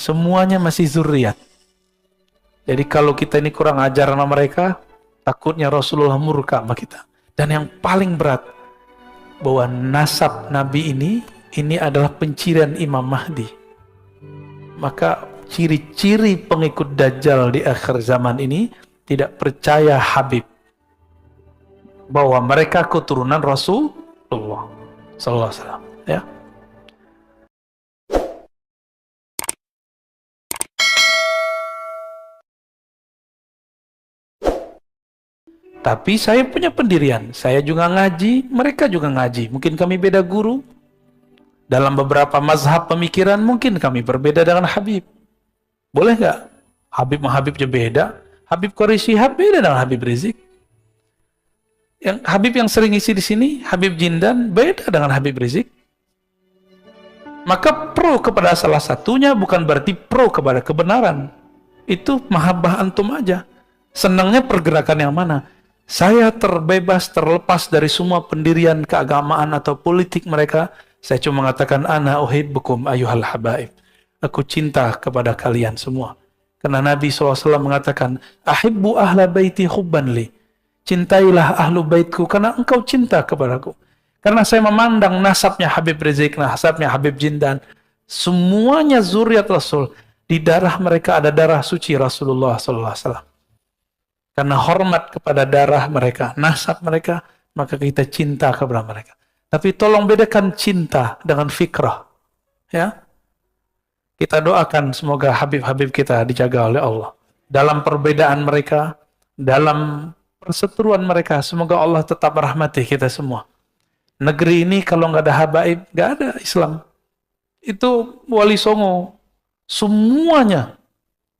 semuanya masih zuriat. Jadi kalau kita ini kurang ajar sama mereka, takutnya Rasulullah murka sama kita. Dan yang paling berat, bahwa nasab Nabi ini adalah pencirian Imam Mahdi. Maka ciri-ciri pengikut Dajjal di akhir zaman ini tidak percaya Habib, bahwa mereka keturunan Rasulullah sallallahu alaihi wasallam, ya. Tapi saya punya pendirian, saya juga ngaji, mereka juga ngaji. Mungkin kami beda guru, dalam beberapa mazhab pemikiran mungkin kami berbeda dengan Habib. Boleh nggak? Habib sama Habibnya beda. Habib Qori Shihab beda dengan Habib Rizik. Yang Habib yang sering isi di sini, Habib Jindan, beda dengan Habib Rizik. Maka pro kepada salah satunya bukan berarti pro kepada kebenaran. Itu mahabbah antum aja. Senangnya pergerakan yang mana? Saya terbebas, terlepas dari semua pendirian keagamaan atau politik mereka. Saya cuma mengatakan, ana uhibbukum ayuhal habaib. Aku cinta kepada kalian semua. Karena Nabi SAW mengatakan, ahibbu ahla baiti hubban li. Cintailah ahlu baitku karena engkau cinta kepadaku. Karena saya memandang nasabnya Habib Rizik, nasabnya Habib Jindan, semuanya zuriat Rasul. Di darah mereka ada darah suci Rasulullah SAW. Karena hormat kepada darah mereka, nasab mereka, maka kita cinta kepada mereka. Tapi tolong bedakan cinta dengan fikrah. Ya, kita doakan semoga Habib-Habib kita dijaga oleh Allah. Dalam perbedaan mereka, dalam perseteruan mereka, semoga Allah tetap merahmati kita semua. Negeri ini kalau nggak ada habaib, nggak ada Islam. Itu Wali Songo, semuanya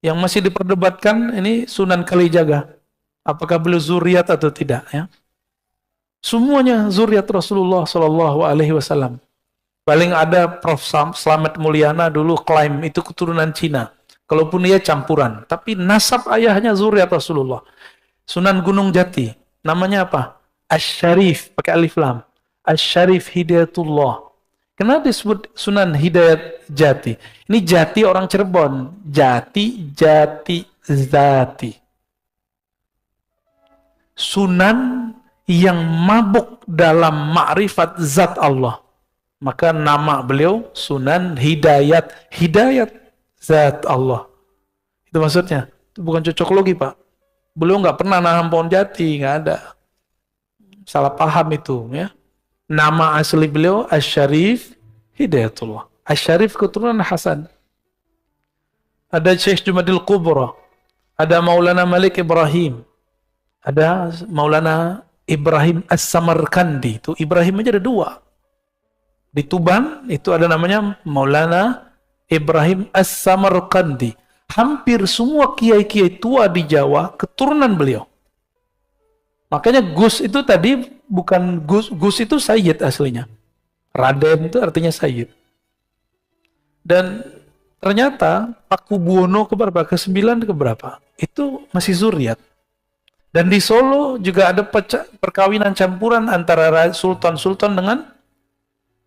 yang masih diperdebatkan ini Sunan Kalijaga. Apakah beliau zuriat atau tidak? Ya, semuanya zuriat Rasulullah Shallallahu Alaihi Wasallam. Paling ada Prof. Slamet Mulyana dulu klaim itu keturunan Cina. Kalaupun dia campuran, tapi nasab ayahnya zuriat Rasulullah. Sunan Gunung Jati, namanya apa? Asy-Syarif, pakai alif lam. Asy-Syarif Hidayatullah. Kenapa disebut Sunan Hidayat Jati? Ini Jati orang Cirebon. Jati, Jati, Zati. Sunan yang mabuk dalam ma'rifat zat Allah. Maka nama beliau Sunan Hidayat. Hidayat zat Allah. Itu maksudnya. Itu bukan cocok logi, Pak. Beliau nggak pernah nanam pohon jati, nggak ada. Salah paham itu, ya. Nama asli beliau Asy-Syarif Hidayatullah. Asy-Syarif keturunan Hasan. Ada Syekh Jumadil Kubra. Ada Maulana Malik Ibrahim. Ada Maulana Ibrahim As-Samarkandi. Itu Ibrahim aja ada dua. Di Tuban itu ada namanya Maulana Ibrahim As-Samarkandi. Hampir semua kiai-kiai tua di Jawa keturunan beliau. Makanya Gus itu tadi bukan Gus, Gus itu Sayyid aslinya. Raden itu artinya Sayyid. Dan ternyata Paku Buwono keberapa? Ke-9 keberapa? Itu masih zuriat. Dan di Solo juga ada perkawinan campuran antara sultan-sultan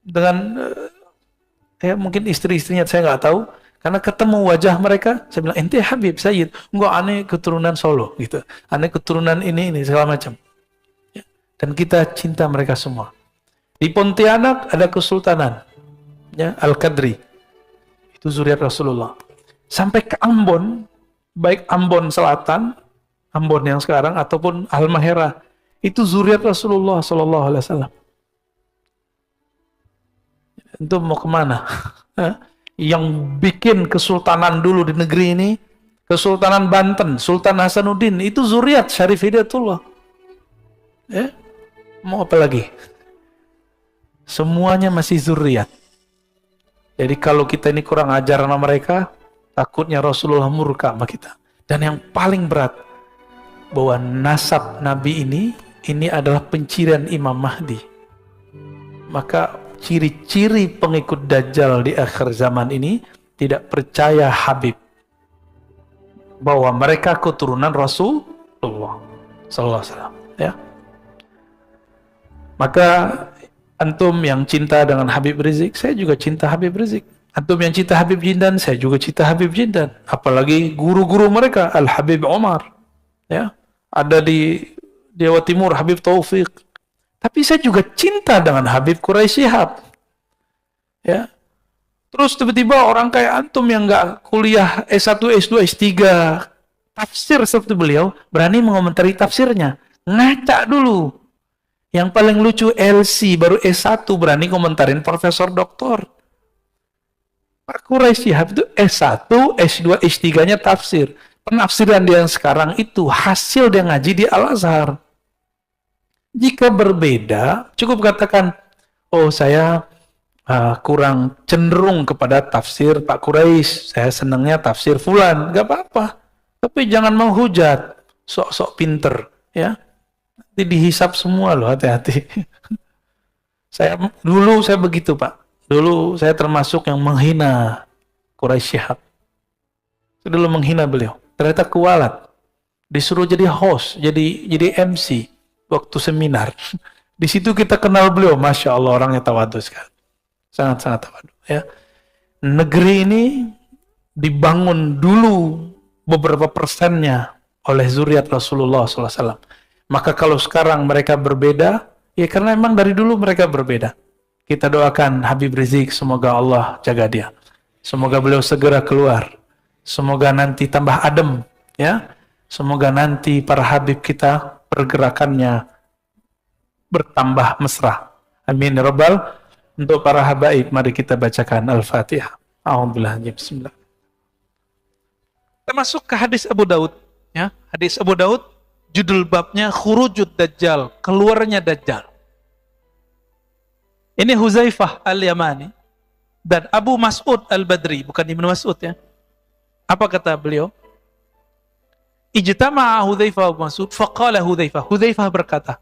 dengan ya mungkin istri-istrinya saya nggak tahu. Karena ketemu wajah mereka, saya bilang, ente Habib Sayyid, enggak, aneh keturunan Solo, gitu. Aneh keturunan ini segala macam. Ya. Dan kita cinta mereka semua. Di Pontianak ada kesultanan, ya, Al-Qadri. Itu zuriat Rasulullah. Sampai ke Ambon, baik Ambon Selatan, Ambon yang sekarang, ataupun Halmahera, itu zuriat Rasulullah Sallallahu Alaihi Wasallam. Itu mau kemana? Yang bikin kesultanan dulu di negeri ini, Kesultanan Banten, Sultan Hasanuddin, itu zuriat Syarif Hidayatullah. Ya, mau apa lagi? Semuanya masih zuriat. Jadi kalau kita ini kurang ajar sama mereka, takutnya Rasulullah murka sama kita. Dan yang paling berat, bahwa nasab Nabi ini adalah pencirian Imam Mahdi. Maka ciri-ciri pengikut Dajjal di akhir zaman ini tidak percaya Habib, bahwa mereka keturunan Rasulullah sallallahu alaihi wasallam, ya. Maka antum yang cinta dengan Habib Rizik, saya juga cinta Habib Rizik. Antum yang cita Habib Jindan, saya juga cita Habib Jindan. Apalagi guru-guru mereka, Al-Habib Omar. Ya, ada di Jawa Timur, Habib Taufik. Tapi saya juga cinta dengan Habib Quraisy Shihab. Ya. Terus tiba-tiba orang kayak antum yang nggak kuliah S1, S2, S3, tafsir seperti beliau, berani mengomentari tafsirnya. Ngaca dulu. Yang paling lucu LC, baru S1 berani komentarin Profesor Doktor. Pak Quraisy Shihab itu S1, S2, S3-nya tafsir. Penafsiran dia yang sekarang itu hasil dia ngaji di Al-Azhar. Jika berbeda, cukup katakan, oh saya kurang cenderung kepada tafsir Pak Quraisy, saya senangnya tafsir Fulan, gak apa-apa. Tapi jangan menghujat, sok-sok pinter, ya. Nanti dihisap semua loh, hati-hati. Dulu saya begitu Pak. Dulu saya termasuk yang menghina Quraisy Shihab. Saya dulu menghina beliau. Ternyata kualat. Disuruh jadi host, jadi MC waktu seminar. Di situ kita kenal beliau, Masya Allah, orangnya tawadhu sekali. Sangat-sangat tawadhu. Ya. Negeri ini dibangun dulu beberapa persennya oleh zuriat Rasulullah SAW. Maka kalau sekarang mereka berbeda, ya karena memang dari dulu mereka berbeda. Kita doakan Habib Rizik, semoga Allah jaga dia. Semoga beliau segera keluar. Semoga nanti tambah adem, ya. Semoga nanti para Habib kita pergerakannya bertambah mesra. Amin ya Rabbal. Untuk para habaib, mari kita bacakan Al-Fatihah. A'udzubillah, bismillah. Kita masuk ke hadis Abu Daud, ya. Hadis Abu Daud, judul babnya Khurujud Dajjal, keluarnya Dajjal. Ini Huzaifah Al-Yamani dan Abu Mas'ud Al-Badri, bukan Ibnu Mas'ud ya. Apa kata beliau? Ijtama'a Huzaifah wa Abu Mas'ud, faqala Huzaifah berkata,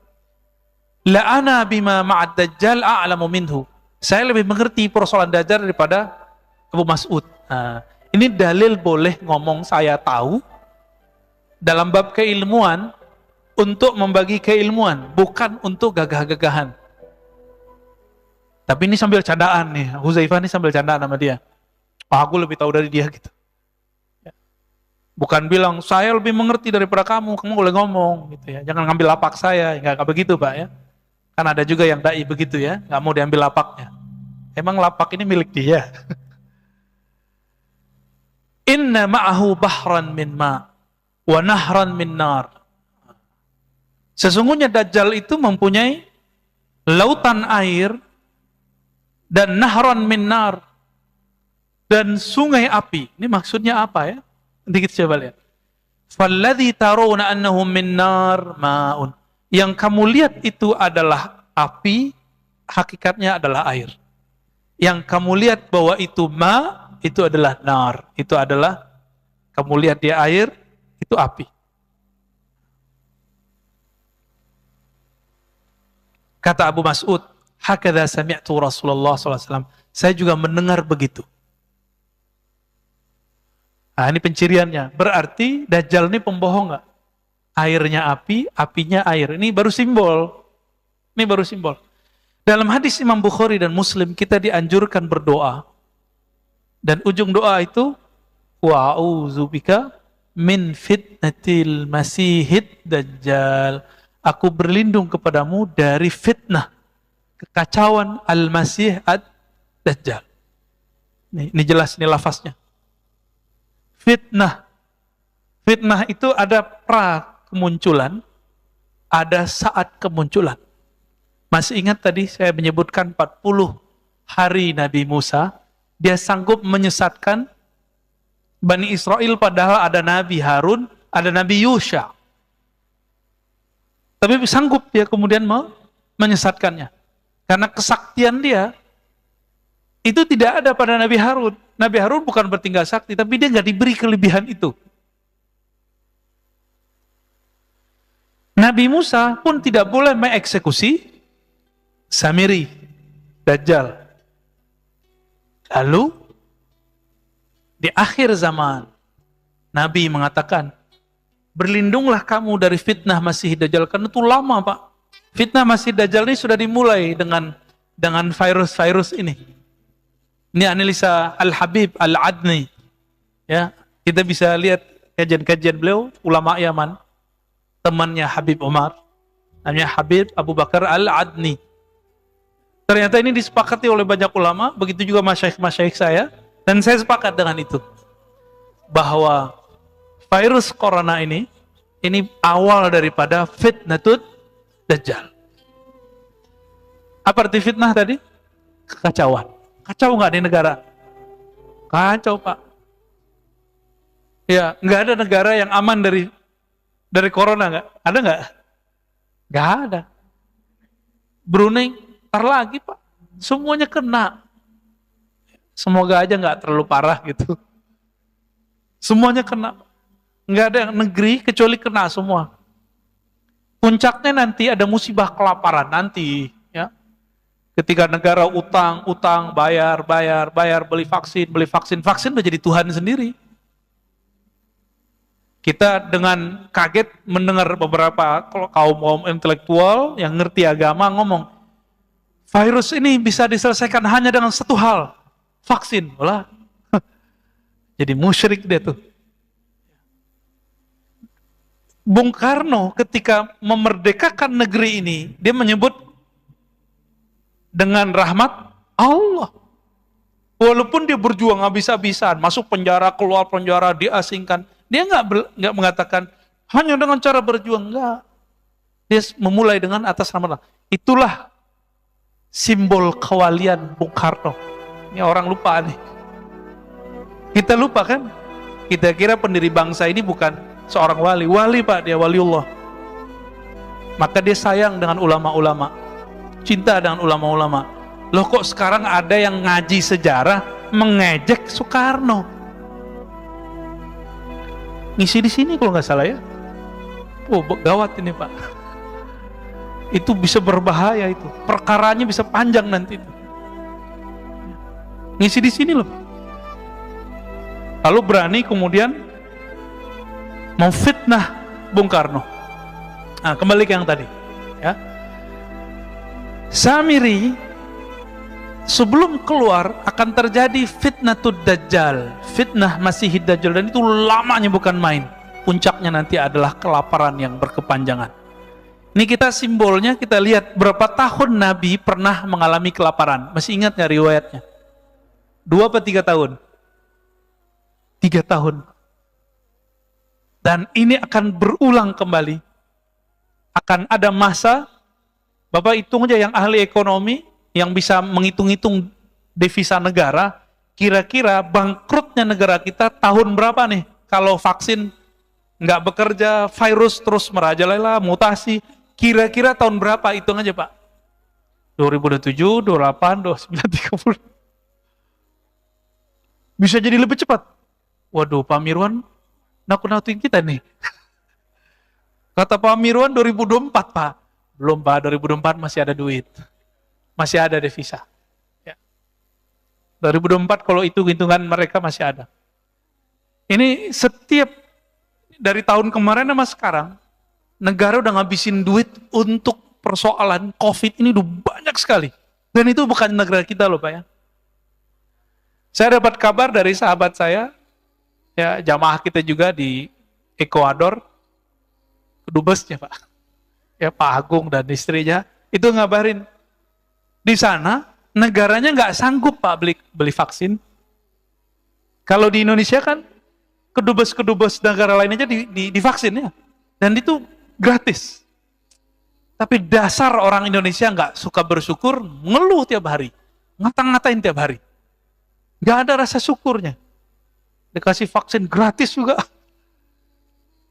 la ana bima ma'ad Dajjal a'lamu minhu. Saya lebih mengerti persoalan Dajjal daripada Abu Mas'ud. Nah, ini dalil boleh ngomong saya tahu dalam bab keilmuan untuk membagi keilmuan, bukan untuk gagah-gagahan. Tapi ini sambil candaan nih, Huzaifah ini sambil candaan sama dia. Oh, aku lebih tahu dari dia gitu. Bukan bilang, saya lebih mengerti daripada kamu boleh ngomong gitu ya. Jangan ngambil lapak saya, nggak begitu Pak ya. Kan ada juga yang dai begitu ya, nggak mau diambil lapaknya. Emang lapak ini milik dia. Inna ma'ahu bahran min ma' wa nahran min nar. Sesungguhnya Dajjal itu mempunyai lautan air dan nahran min nar dan sungai api. Ini maksudnya apa ya? Nanti kita coba lihat. Falladhi tarawna annahum min nar ma'un. Yang kamu lihat itu adalah api, hakikatnya adalah air. Yang kamu lihat bahwa itu ma, itu adalah nar. Itu adalah, kamu lihat dia air, itu api. Kata Abu Mas'ud, hakadha sami'tu Rasulullah SAW. Saya juga mendengar begitu. Nah, ini penciriannya. Berarti Dajjal ini pembohong nggak? Airnya api, apinya air. Ini baru simbol. Ini baru simbol. Dalam hadis Imam Bukhari dan Muslim, kita dianjurkan berdoa. Dan ujung doa itu, wa'udzubika min fitnatil masihid dajjal. Aku berlindung kepadamu dari fitnah, kekacauan al-masih ad-dajjal. Ini jelas, ini lafaznya. Fitnah. Fitnah itu ada pra kemunculan, ada saat kemunculan. Masih ingat tadi saya menyebutkan 40 hari Nabi Musa, dia sanggup menyesatkan Bani Israel padahal ada Nabi Harun, ada Nabi Yusha. Tapi sanggup dia kemudian menyesatkannya. Karena kesaktian dia itu tidak ada pada Nabi Harun. Nabi Harun bukan bertinggal sakti, tapi dia nggak diberi kelebihan itu. Nabi Musa pun tidak boleh mengeksekusi Samiri, Dajjal. Lalu, di akhir zaman, Nabi mengatakan, berlindunglah kamu dari fitnah Masih Dajjal. Karena itu lama Pak. Fitnah Masih Dajjal ini sudah dimulai dengan virus-virus ini. Ini analisa Al-Habib Al-Adni. Ya, kita bisa lihat kajian-kajian beliau, ulama Yaman, temannya Habib Umar, namanya Habib Abu Bakar Al-Adni. Ternyata ini disepakati oleh banyak ulama, begitu juga masyaikh-masyaikh saya, dan saya sepakat dengan itu. Bahwa virus corona ini awal daripada fitnatud Dajjal. Apa arti fitnah tadi? Kekacauan. Kacau nggak di negara? Kacau, Pak. Ya, nggak ada negara yang aman dari corona, nggak? Ada nggak? Nggak ada. Brunei, ntar lagi, Pak. Semuanya kena. Semoga aja nggak terlalu parah gitu. Semuanya kena. Nggak ada negeri kecuali kena semua. Puncaknya nanti ada musibah kelaparan nanti, ya. Ketika negara utang, bayar, beli vaksin udah jadi Tuhan sendiri. Kita dengan kaget mendengar beberapa kaum intelektual yang ngerti agama ngomong, virus ini bisa diselesaikan hanya dengan satu hal, vaksin. Walah. Jadi musyrik dia tuh. Bung Karno ketika memerdekakan negeri ini, dia menyebut dengan rahmat Allah. Walaupun dia berjuang habis-habisan, masuk penjara, keluar penjara, diasingkan, dia nggak mengatakan hanya dengan cara berjuang, enggak. Dia memulai dengan atas nama Allah. Itulah simbol kewalian Bung Karno. Ini orang lupa nih. Kita lupa kan? Kita kira pendiri bangsa ini bukan seorang wali, Pak, dia waliullah. Maka dia sayang dengan ulama-ulama, cinta dengan ulama-ulama. Loh, kok sekarang ada yang ngaji sejarah mengejek Soekarno? Ngisi di sini kalau nggak salah ya. Oh, gawat ini, Pak. Itu bisa berbahaya itu. Perkaranya bisa panjang nanti itu. Ngisi di sini loh. Lalu berani kemudian memfitnah Bung Karno. Nah, kembali ke yang tadi, ya. Samiri sebelum keluar akan terjadi fitnatud Dajjal, fitnah Masihid Dajjal, dan itu lamanya bukan main. Puncaknya nanti adalah kelaparan yang berkepanjangan. Ini kita simbolnya, kita lihat berapa tahun Nabi pernah mengalami kelaparan. Masih ingat nggak riwayatnya? 2 atau 3 tahun? 3 tahun. Dan ini akan berulang kembali. Akan ada masa, Bapak hitung aja yang ahli ekonomi, yang bisa menghitung-hitung devisa negara, kira-kira bangkrutnya negara kita tahun berapa nih? Kalau vaksin nggak bekerja, virus terus merajalela, mutasi, kira-kira tahun berapa? Hitung aja, Pak. 2027, 28, 29, 30. Bisa jadi lebih cepat. Waduh, Pak Mirwan nakut-nakutin kita nih. Kata Pak Mirwan 2024, Pak. Belum, Pak, 2024 masih ada duit. Masih ada devisa. Ya. 2024 kalau hitung-hitungan mereka masih ada. Ini setiap dari tahun kemarin sama sekarang, negara udah ngabisin duit untuk persoalan COVID ini udah banyak sekali. Dan itu bukan negara kita loh, Pak, ya. Saya dapat kabar dari sahabat saya, ya, jamaah kita juga di Ekuador, kedubesnya, Pak. Ya, Pak Agung dan istrinya itu ngabarin di sana negaranya nggak sanggup, Pak, beli vaksin. Kalau di Indonesia kan kedubes negara lain aja divaksin ya, dan itu gratis. Tapi dasar orang Indonesia nggak suka bersyukur, ngeluh tiap hari, ngata-ngatain tiap hari, nggak ada rasa syukurnya. Dikasih vaksin gratis juga.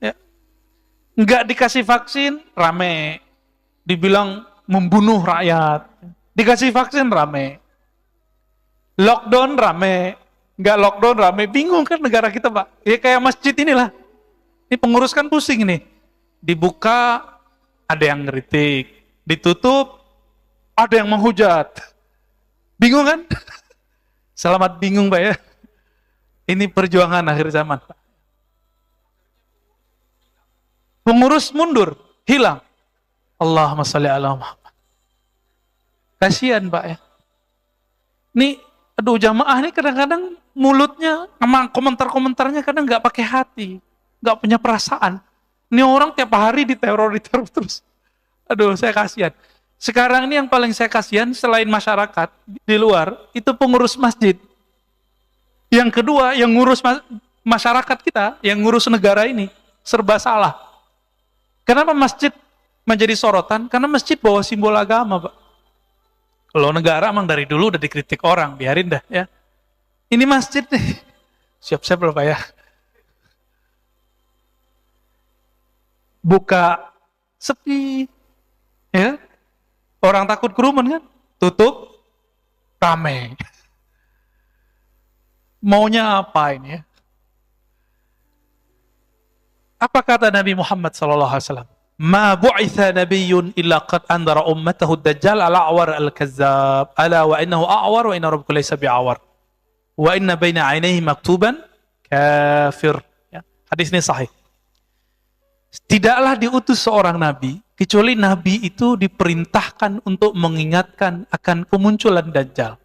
Ya. Nggak dikasih vaksin, rame. Dibilang membunuh rakyat. Dikasih vaksin, rame. Lockdown, rame. Nggak lockdown, rame. Bingung kan negara kita, Pak. Ya kayak masjid inilah. Ini pengurus kan pusing nih. Dibuka, ada yang ngeritik. Ditutup, ada yang menghujat. Bingung kan? Selamat bingung, Pak, ya. Ini perjuangan akhir zaman, Pak. Pengurus mundur, hilang. Allahumma sholli ala Muhammad. Kasihan, Pak, ya. Ini Aduh, jamaah ini kadang-kadang mulutnya sama komentar-komentarnya kadang nggak pakai hati, nggak punya perasaan. Ini orang tiap hari diteror terus. Aduh, saya kasihan. Sekarang ini yang paling saya kasihan selain masyarakat di luar, itu pengurus masjid. Yang kedua, yang ngurus masyarakat kita, yang ngurus negara ini, serba salah. Kenapa masjid menjadi sorotan? Karena masjid bawa simbol agama, Pak. Kalau negara emang dari dulu udah dikritik orang, biarin dah ya. Ini masjid nih, siap-siap loh Pak ya. Buka, sepi, ya. Orang takut kerumun kan? Tutup, rame. Maunya apa ini ya? Apa kata Nabi Muhammad SAW? Ma bu'itha nabiyyun illa qad andara ummatahu dajjal al-a'war al-kazzab ala wa innahu a'war wa inna rabbuka laysa bi'awar wa inna baina 'ainayhi maktuban kafir. Ya. Hadis ini sahih. Tidaklah diutus seorang nabi kecuali nabi itu diperintahkan untuk mengingatkan akan kemunculan dajjal.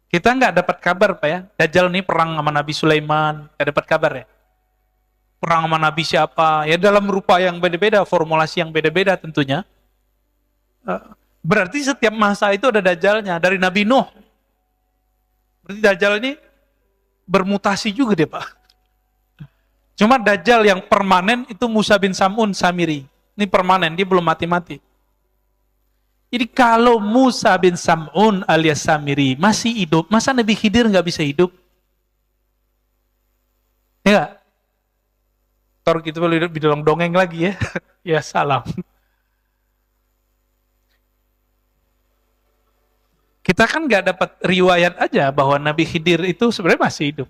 Kita nggak dapat kabar Pak ya. Dajjal ini perang sama Nabi Sulaiman, nggak dapat kabar ya. Perang sama Nabi siapa, ya dalam rupa yang beda-beda, formulasi yang beda-beda tentunya. Berarti setiap masa itu ada Dajjalnya, dari Nabi Nuh. Berarti Dajjal ini bermutasi juga dia Pak. Cuma Dajjal yang permanen itu Musa bin Sam'un Samiri. Ini permanen, dia belum mati-mati. Jadi kalau Musa bin Sam'un alias Samiri masih hidup, masa Nabi Khidir nggak bisa hidup? Ya, Tor gitu bilang dongeng lagi ya. Ya salam. Kita kan nggak dapat riwayat aja bahwa Nabi Khidir itu sebenarnya masih hidup.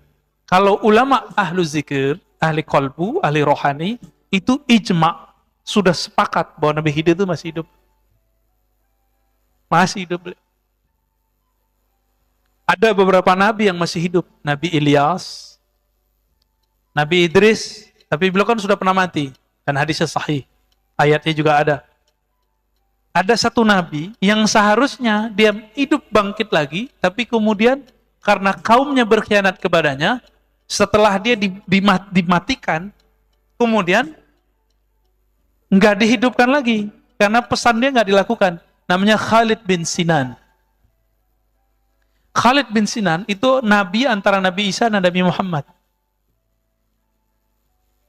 Kalau ulama ahlu zikir, ahli kolbu, ahli rohani, itu ijma, sudah sepakat bahwa Nabi Khidir itu masih hidup. Masih hidup. Ada beberapa nabi yang masih hidup. Nabi Ilyas, Nabi Idris, tapi beliau kan sudah pernah mati. Dan hadisnya sahih. Ayatnya juga ada. Ada satu nabi yang seharusnya dia hidup bangkit lagi, tapi kemudian karena kaumnya berkhianat kepadanya, setelah dia dimatikan, kemudian nggak dihidupkan lagi. Karena pesan dia nggak dilakukan. Namanya Khalid bin Sinan. Khalid bin Sinan itu nabi antara Nabi Isa dan Nabi Muhammad.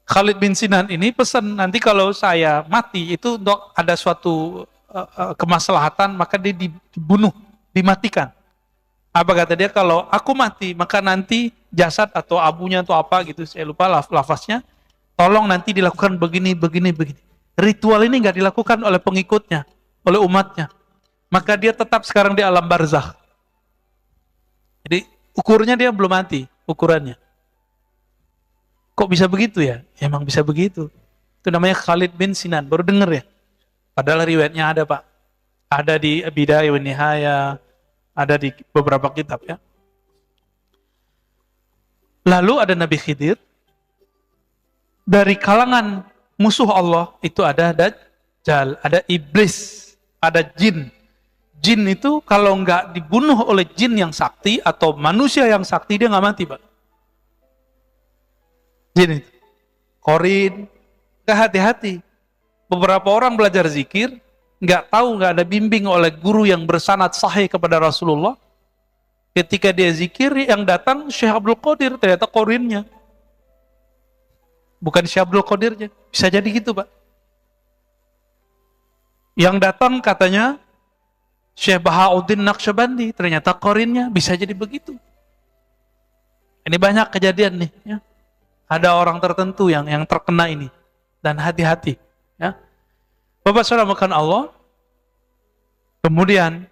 Khalid bin Sinan ini pesan nanti kalau saya mati itu untuk ada suatu kemaslahatan maka dia dibunuh, dimatikan. Apa kata dia, kalau aku mati maka nanti jasad atau abunya atau apa gitu, saya lupa lafaznya, tolong nanti dilakukan begini. Ritual ini nggak dilakukan oleh pengikutnya, oleh umatnya. Maka dia tetap sekarang di alam barzakh. Jadi ukurnya dia belum mati, ukurannya. Kok bisa begitu ya? Emang bisa begitu. Itu namanya Khalid bin Sinan. Baru denger ya? Padahal riwayatnya ada Pak. Ada di Bidayah wa Nihayah, ada di beberapa kitab ya. Lalu ada Nabi Khidir. Dari kalangan musuh Allah itu ada Dajjal, ada iblis, ada jin. Jin itu kalau nggak dibunuh oleh jin yang sakti atau manusia yang sakti, dia nggak mati Pak. Jin itu. Korin, nggak hati-hati. Beberapa orang belajar zikir, nggak tahu, nggak ada bimbing oleh guru yang bersanad sahih kepada Rasulullah. Ketika dia zikir, yang datang Syekh Abdul Qadir, ternyata korinnya. Bukan Syekh Abdul Qadirnya. Bisa jadi gitu Pak. Yang datang katanya Syekh Bahauddin Naqsyabandi, ternyata korinnya. Bisa jadi begitu. Ini banyak kejadian nih. Ya. Ada orang tertentu yang terkena ini. Dan hati-hati. Ya. Bapak saudara makan Allah. Kemudian,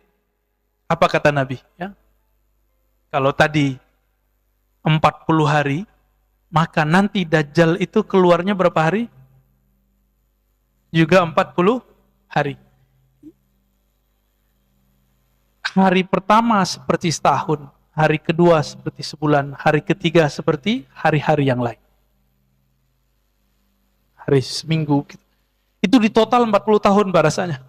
apa kata Nabi? Ya. Kalau tadi 40 hari, maka nanti Dajjal itu keluarnya berapa hari? Juga 40 hari. Hari pertama seperti setahun, hari kedua seperti sebulan, hari ketiga seperti hari-hari yang lain. Hari seminggu. Itu di total 40 tahun rasanya.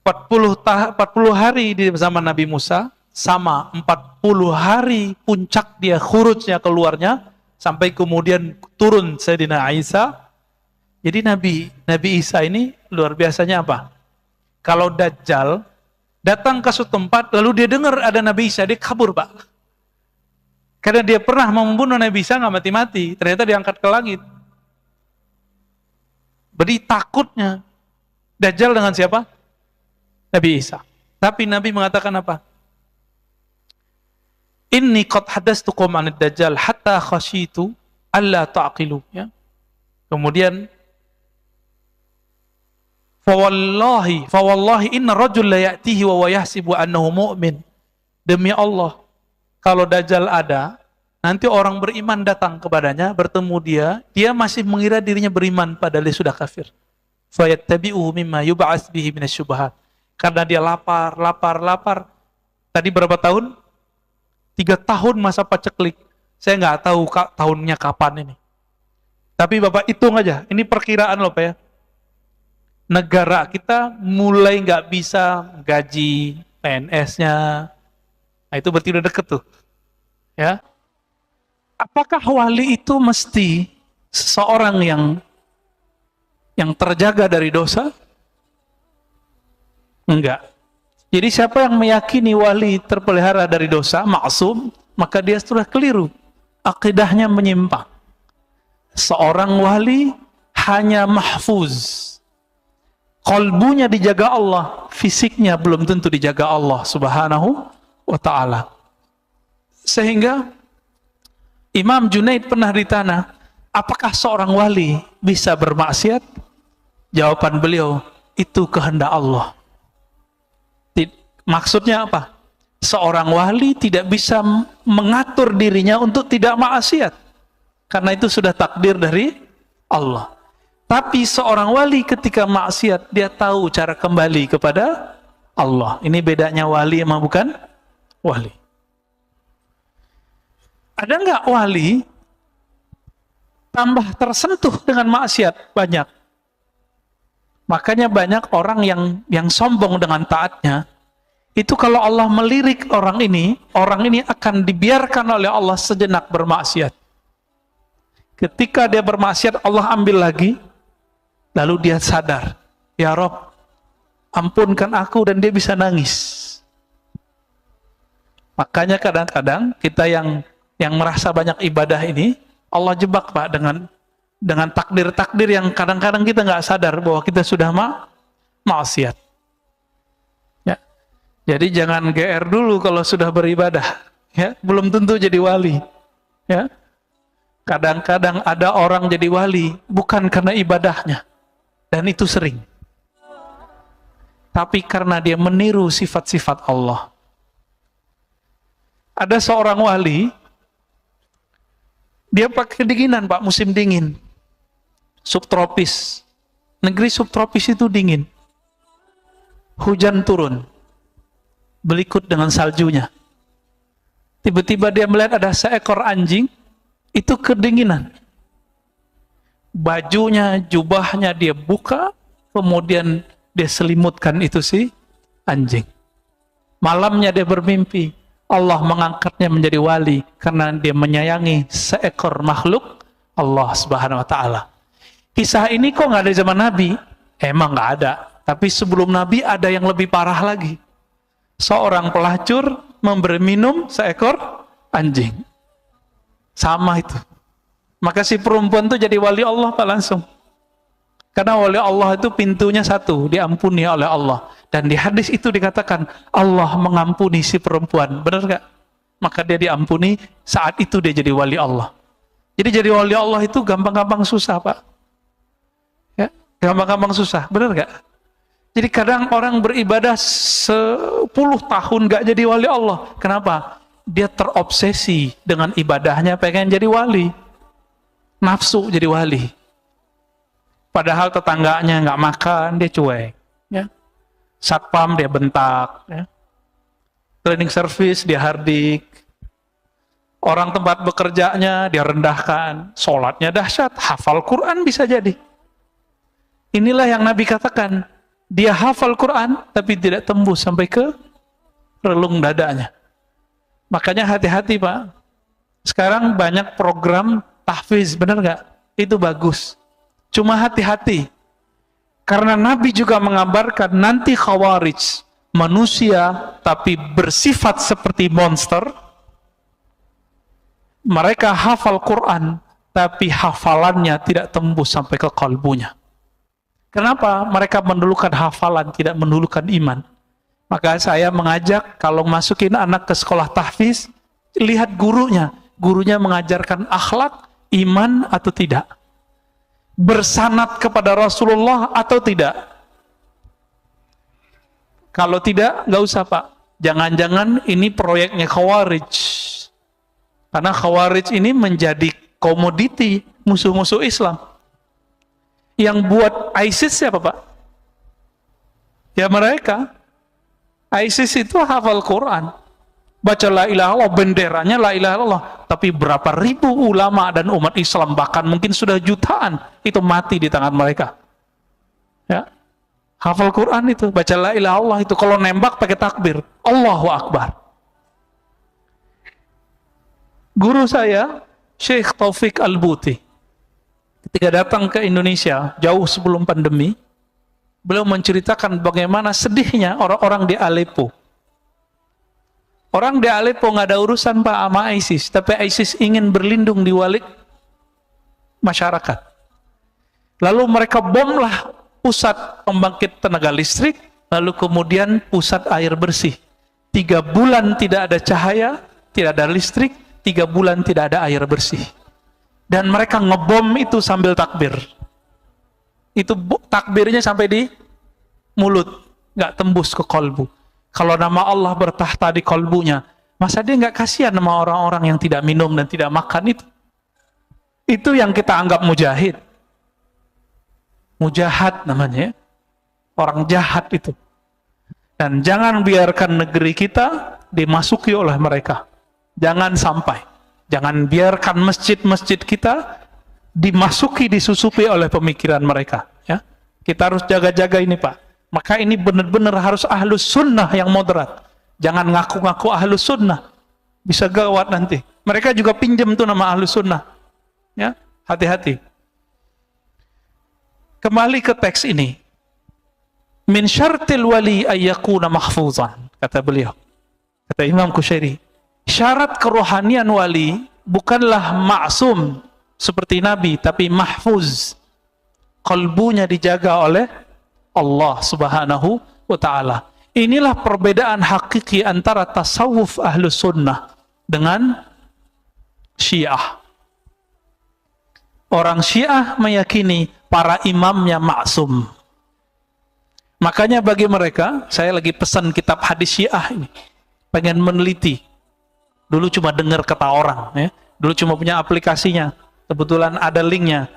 40 hari di zaman Nabi Musa, sama 40 hari puncak dia khurujnya keluarnya, sampai kemudian turun Sayyidina Isa. Jadi Nabi Isa ini luar biasanya apa? Kalau Dajjal datang ke suatu tempat, lalu dia dengar ada Nabi Isa, dia kabur, Pak. Karena dia pernah membunuh Nabi Isa, nggak mati-mati, ternyata diangkat ke langit. Jadi takutnya Dajjal dengan siapa? Nabi Isa. Tapi Nabi mengatakan apa? Inni qad hadastukum 'anid Dajjal hatta khasyitu alla ta'qilu. Ya. Kemudian fawallahi inna rajul la ya'tihi wa yahsibu annahu mu'min. Demi Allah, kalau Dajjal ada, nanti orang beriman datang kepadanya, bertemu dia masih mengira dirinya beriman padahal dia sudah kafir. Fayattabi'uhu mimma yub'ats bihi minasyubhat. Karena dia lapar. Tadi berapa tahun? 3 tahun masa paceklik. Saya nggak tahu tahunnya kapan ini. Tapi Bapak hitung aja, ini perkiraan loh Pak ya. Negara kita mulai nggak bisa gaji PNS-nya. Nah itu berarti udah deket tuh. Ya. Apakah wali itu mesti seseorang yang terjaga dari dosa? Enggak. Jadi siapa yang meyakini wali terpelihara dari dosa, maksum, maka dia sudah keliru. Akidahnya menyimpang. Seorang wali hanya mahfuz. Qalbunya dijaga Allah, fisiknya belum tentu dijaga Allah Subhanahu wa ta'ala. Sehingga Imam Junaid pernah ditanya, apakah seorang wali bisa bermaksiat? Jawaban beliau, itu kehendak Allah. Maksudnya apa? Seorang wali tidak bisa mengatur dirinya untuk tidak maksiat. Karena itu sudah takdir dari Allah. Tapi seorang wali ketika maksiat, dia tahu cara kembali kepada Allah. Ini bedanya wali sama bukan wali. Ada nggak wali tambah tersentuh dengan maksiat? Banyak. Makanya banyak orang yang sombong dengan taatnya. Itu kalau Allah melirik orang ini akan dibiarkan oleh Allah sejenak bermaksiat. Ketika dia bermaksiat, Allah ambil lagi, lalu dia sadar, ya Rob, ampunkan aku, dan dia bisa nangis. Makanya kadang-kadang kita yang merasa banyak ibadah ini, Allah jebak Pak dengan takdir-takdir yang kadang-kadang kita nggak sadar bahwa kita sudah maksiat. Jadi jangan GR dulu kalau sudah beribadah, ya. Belum tentu jadi wali, ya. Kadang-kadang ada orang jadi wali bukan karena ibadahnya, dan itu sering. Tapi karena dia meniru sifat-sifat Allah. Ada seorang wali, dia pakai kedinginan Pak, musim dingin, subtropis. Negeri subtropis itu dingin, hujan turun, berikut dengan saljunya. Tiba-tiba dia melihat ada seekor anjing, itu kedinginan. Bajunya, jubahnya dia buka, kemudian dia selimutkan itu si anjing. Malamnya dia bermimpi, Allah mengangkatnya menjadi wali karena dia menyayangi seekor makhluk Allah Subhanahu wa ta'ala. Kisah ini kok nggak ada zaman Nabi? Emang nggak ada. Tapi sebelum Nabi ada yang lebih parah lagi. Seorang pelacur memberi minum seekor anjing. Sama itu. Maka si perempuan itu jadi wali Allah Pak langsung. Karena wali Allah itu pintunya satu, diampuni oleh Allah. Dan di hadis itu dikatakan Allah mengampuni si perempuan. Benar gak? Maka dia diampuni, saat itu dia jadi wali Allah. Jadi jadi wali Allah itu gampang-gampang susah Pak. Ya, gampang-gampang susah. Benar gak? Jadi kadang orang beribadah 10 tahun gak jadi wali Allah. Kenapa? Dia terobsesi dengan ibadahnya, pengen jadi wali. Nafsu jadi wali. Padahal tetangganya gak makan, dia cuek. Ya. Satpam dia bentak. Ya. Cleaning service dia hardik. Orang tempat bekerjanya dia rendahkan. Sholatnya dahsyat, hafal Quran bisa jadi. Inilah yang Nabi katakan, Dia hafal Quran, tapi tidak tembus sampai ke relung dadanya. Makanya hati-hati Pak. Sekarang banyak program tahfiz, benar nggak? Itu bagus. Cuma hati-hati. Karena Nabi juga mengabarkan nanti Khawarij, manusia tapi bersifat seperti monster. Mereka hafal Quran, tapi hafalannya tidak tembus sampai ke kalbunya. Kenapa? Mereka mendulukan hafalan, tidak mendulukan iman. Maka saya mengajak kalau masukin anak ke sekolah tahfiz, lihat gurunya. Gurunya mengajarkan akhlak, iman atau tidak. Bersanad kepada Rasulullah atau tidak. Kalau tidak, nggak usah Pak. Jangan-jangan ini proyeknya Khawarij. Karena Khawarij ini menjadi komoditi musuh-musuh Islam. Yang buat ISIS siapa Pak? Ya mereka. ISIS itu hafal Quran, baca la ilaha illallah, benderanya la ilaha illallah, tapi berapa ribu ulama dan umat Islam, bahkan mungkin sudah jutaan, itu mati di tangan mereka. Ya, hafal Quran itu, baca la ilaha illallah itu, kalau nembak pakai takbir, Allahu Akbar. Guru saya, Syekh Taufik Al-Buti, ketika datang ke Indonesia, jauh sebelum pandemi, beliau menceritakan bagaimana sedihnya orang-orang di Aleppo. Orang di Aleppo nggak ada urusan Pak sama ISIS, tapi ISIS ingin berlindung di balik masyarakat. Lalu mereka bomlah pusat pembangkit tenaga listrik, lalu kemudian pusat air bersih. 3 bulan tidak ada cahaya, tidak ada listrik, 3 bulan tidak ada air bersih. Dan mereka ngebom itu sambil takbir. Itu takbirnya sampai di mulut, nggak tembus ke kolbu. Kalau nama Allah bertahta di kolbunya, masa dia nggak kasihan sama orang-orang yang tidak minum dan tidak makan itu? Itu yang kita anggap mujahid. Mujahad namanya, orang jahat itu. Dan jangan biarkan negeri kita dimasuki oleh mereka. Jangan sampai. Jangan biarkan masjid-masjid kita dimasuki, disusupi oleh pemikiran mereka. Ya, kita harus jaga-jaga ini Pak. Maka ini benar-benar harus ahlus sunnah yang moderat. Jangan ngaku-ngaku ahlus sunnah, bisa gawat nanti. Mereka juga pinjam tuh nama ahlus sunnah. Ya, hati-hati. Kembali ke teks ini. Min syartil wali ayyakuna mahfuzan, kata beliau. Kata Imam Kushairi, syarat kerohanian wali bukanlah maksum seperti Nabi, tapi mahfuz. Kalbunya dijaga oleh Allah Subhanahu wa ta'ala. Inilah perbedaan hakiki antara tasawuf ahlus sunnah dengan Syiah. Orang Syiah meyakini para imamnya maksum. Makanya bagi mereka, saya lagi pesan kitab hadis Syiah ini, pengen meneliti. Dulu cuma dengar kata orang, ya. Dulu cuma punya aplikasinya. Kebetulan ada linknya.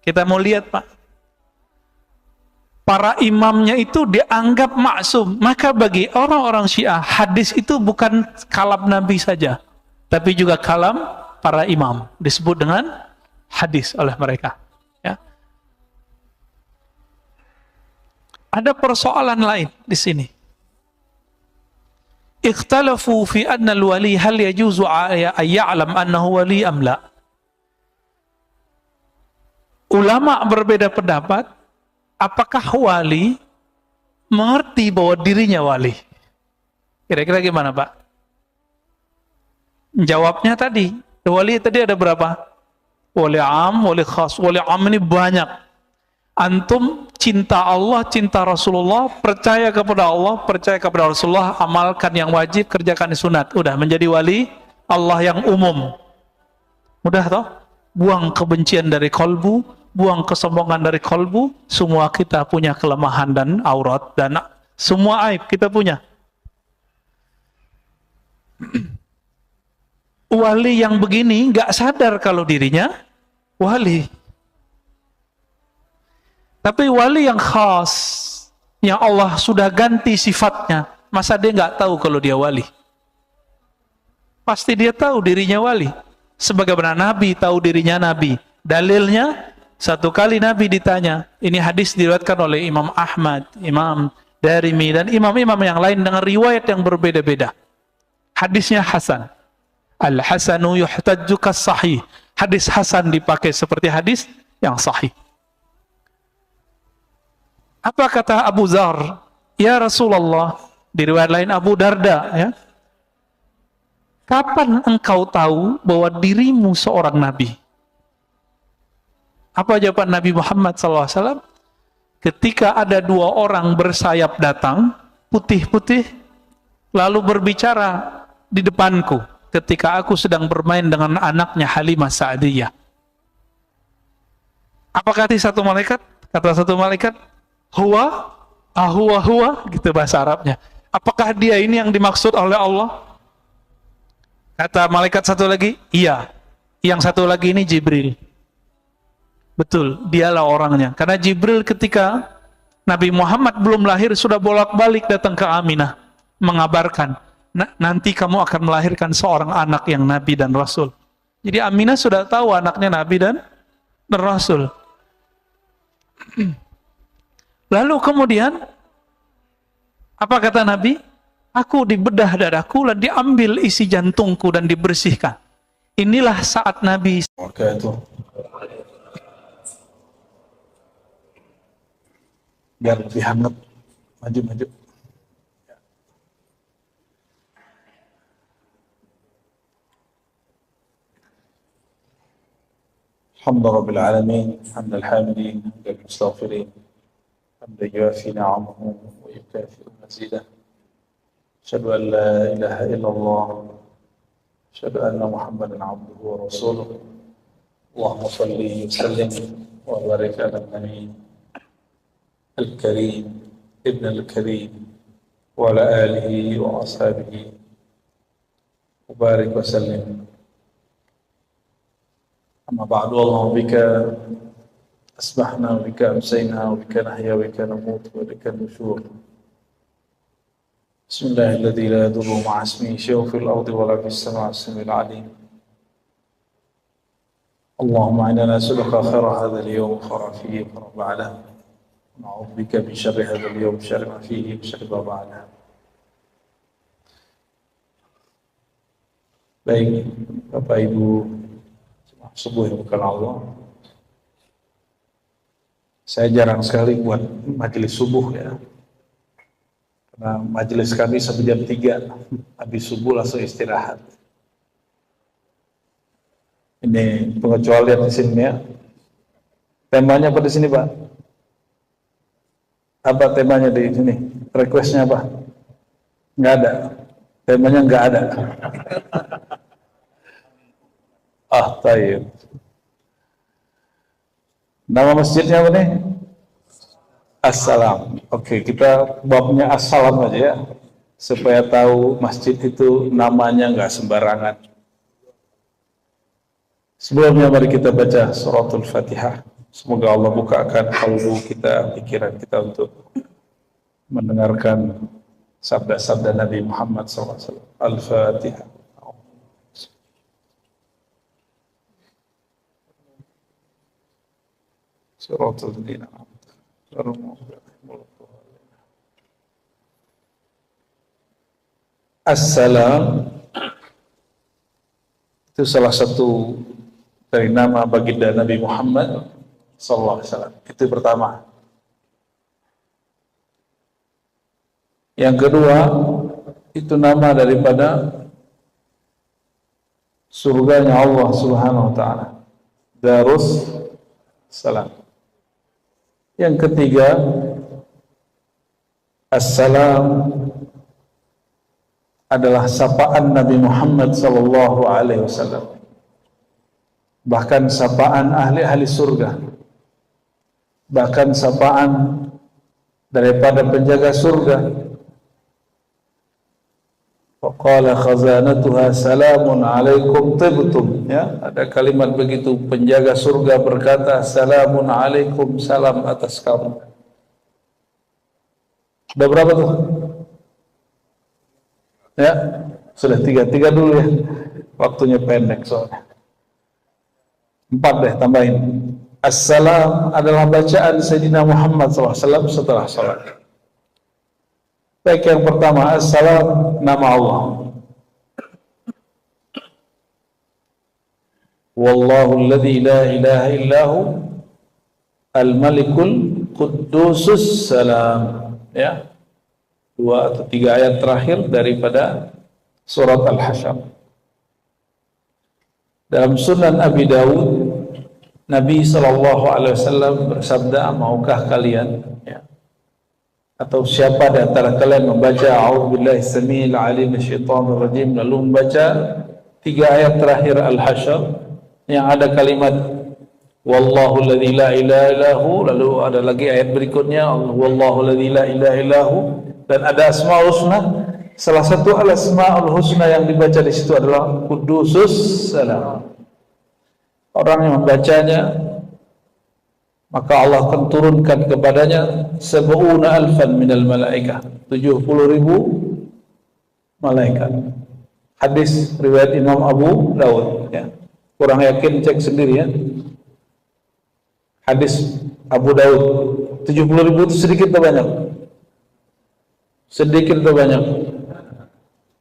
Kita mau lihat Pak. Para imamnya itu dianggap maksum. Maka bagi orang-orang Syiah, hadis itu bukan kalam Nabi saja, tapi juga kalam para imam. Disebut dengan hadis oleh mereka. Ya. Ada persoalan lain di sini. Ikhtalafu fi anna al-wali hal yajuzu ayya'lam annahu wali am la. Ulama berbeda pendapat, apakah wali mengerti bahwa dirinya wali? Kira-kira gimana Pak? Jawabnya tadi, wali tadi ada berapa? Wali am, wali khas. Wali am ini banyak. Antum cinta Allah, cinta Rasulullah, percaya kepada Allah, percaya kepada Rasulullah, amalkan yang wajib, kerjakan sunat. Udah menjadi wali Allah yang umum. Mudah toh? Buang kebencian dari kolbu, buang kesombongan dari kolbu. Semua kita punya kelemahan dan aurat, dan semua aib kita punya. Wali yang begini nggak sadar kalau dirinya wali. Tapi wali yang khas, yang Allah sudah ganti sifatnya, masa dia nggak tahu kalau dia wali? Pasti dia tahu dirinya wali. Sebagaimana Nabi tahu dirinya Nabi. Dalilnya, Satu kali Nabi ditanya, ini hadis diriwayatkan oleh Imam Ahmad, Imam Darimi, dan imam-imam yang lain dengan riwayat yang berbeda-beda. Hadisnya hasan. Al-hasanu yuhtajju kas-sahih. Hadis hasan dipakai seperti hadis yang sahih. Apa kata Abu Dzar? Ya Rasulullah, di riwayat lain Abu Darda, ya. Kapan engkau tahu bahwa dirimu seorang nabi? Apa jawaban Nabi Muhammad SAW? Ketika ada dua orang bersayap datang, putih-putih, lalu berbicara di depanku, ketika aku sedang bermain dengan anaknya Halimah Sa'diyah. Apa kata satu malaikat? Kata satu malaikat, huwa, huwa, gitu bahasa Arabnya. Apakah dia ini yang dimaksud oleh Allah? Kata malaikat satu lagi, iya. Yang satu lagi ini Jibril. Betul, dialah orangnya. Karena Jibril ketika Nabi Muhammad belum lahir sudah bolak-balik datang ke Aminah mengabarkan, nanti kamu akan melahirkan seorang anak yang Nabi dan Rasul. Jadi Aminah sudah tahu anaknya Nabi dan Rasul. Lalu kemudian apa kata Nabi? Aku dibedah dadaku dan diambil isi jantungku dan dibersihkan. Inilah saat Nabi biar lebih hangat, maju. Alhamdulillah rabbil alamin, hamdal hamidin, hamdal mustaghfirin, hamdan yuafi ni'amahu wa yukafi mazidah. Asyhadu an la ilaha illallah, asyhadu anna Muhammadan abduhu wa rasuluh. Allahumma shalli wa sallim wa barik ala nabi al-karim ibn al-karim wa ala alihi wa ashabihi wa barik wa sallim. Amma ba'du, Allahumma bika asbahna wa bika amsayna wa bika nahya wa bika namut wa bika nushur. Bismillahilladzi la yadurru ma'a ismihi syai'un fil ardi wa la fis samaa'i as-sami'ul 'aliim. Allahumma inna nas'aluka khaira hadzal yawm wa khaira fihi wa ma ba'dahu. Na'udzu bika min syarri hadzal yawm, syarri ma fihi wa syarri ma ba'dahu. Baik, Bapak Ibu subuh yang bukan Allah. Saya jarang sekali buat majelis subuh ya. Karena majelis kami sampai jam 3, habis subuh langsung istirahat. Ini pengecualian di sini ya. Temanya apa di sini, Pak? Apa temanya di sini? Requestnya apa? Nggak ada. Temanya nggak ada. Tayyib. Nama masjidnya apa nih? Assalam. Oke, kita babnya assalam aja ya, supaya tahu masjid itu namanya nggak sembarangan. Sebelumnya mari kita baca suratul Fatihah. Semoga Allah bukakan kalbu kita, pikiran kita untuk mendengarkan sabda-sabda Nabi Muhammad SAW. Al-Fatihah. Suratul Dina. Assalam itu salah satu dari nama baginda Nabi Muhammad SAW. Itu pertama. Yang kedua, itu nama daripada surganya Allah Subhanahu wa taala. Darus Salam. Yang ketiga, Assalam adalah sapaan Nabi Muhammad sallallahu alaihi wasallam. Bahkan sapaan ahli-ahli surga. Bahkan sapaan daripada penjaga surga. Faqala khazanatuha salamun alaikum tibtum. Ya, ada kalimat begitu, penjaga surga berkata salamun alaikum, salam atas kamu. Sudah berapa tuh? Ya, sudah tiga dulu ya. Waktunya pendek soalnya. 4 deh, tambahin. Assalam adalah bacaan Sayyidina Muhammad SAW setelah salat. Baik, yang pertama, assalam, nama Allah. Wallahu alladhi la ilaha illahu al-malikul quddusus salam. Ya, 2 atau 3 ayat terakhir daripada surat Al-Hasyr. Dalam Sunan Abi Dawud, Nabi SAW bersabda, maukah kalian, ya, atau siapa di antara kalian membaca A'udzubillahi Samiil Alim Syaitanir Rajim, lalu membaca 3 ayat terakhir Al-Hasyr yang ada kalimat Wallahu alladzi la ilaha illahu, lalu ada lagi ayat berikutnya Wallahu alladzi la ilaha illahu, dan ada Asmaul Husna. Salah satu Asmaul Husna yang dibaca di situ adalah Qudusus Salam. Orang yang membacanya, maka Allah akan turunkan kepadanya 70,000 minal malaikah, 70,000 malaikat. Hadis riwayat Imam Abu Dawud, ya. Kurang yakin, cek sendiri, ya. Hadis Abu Dawud, 70,000 itu sedikit atau banyak? Sedikit atau banyak?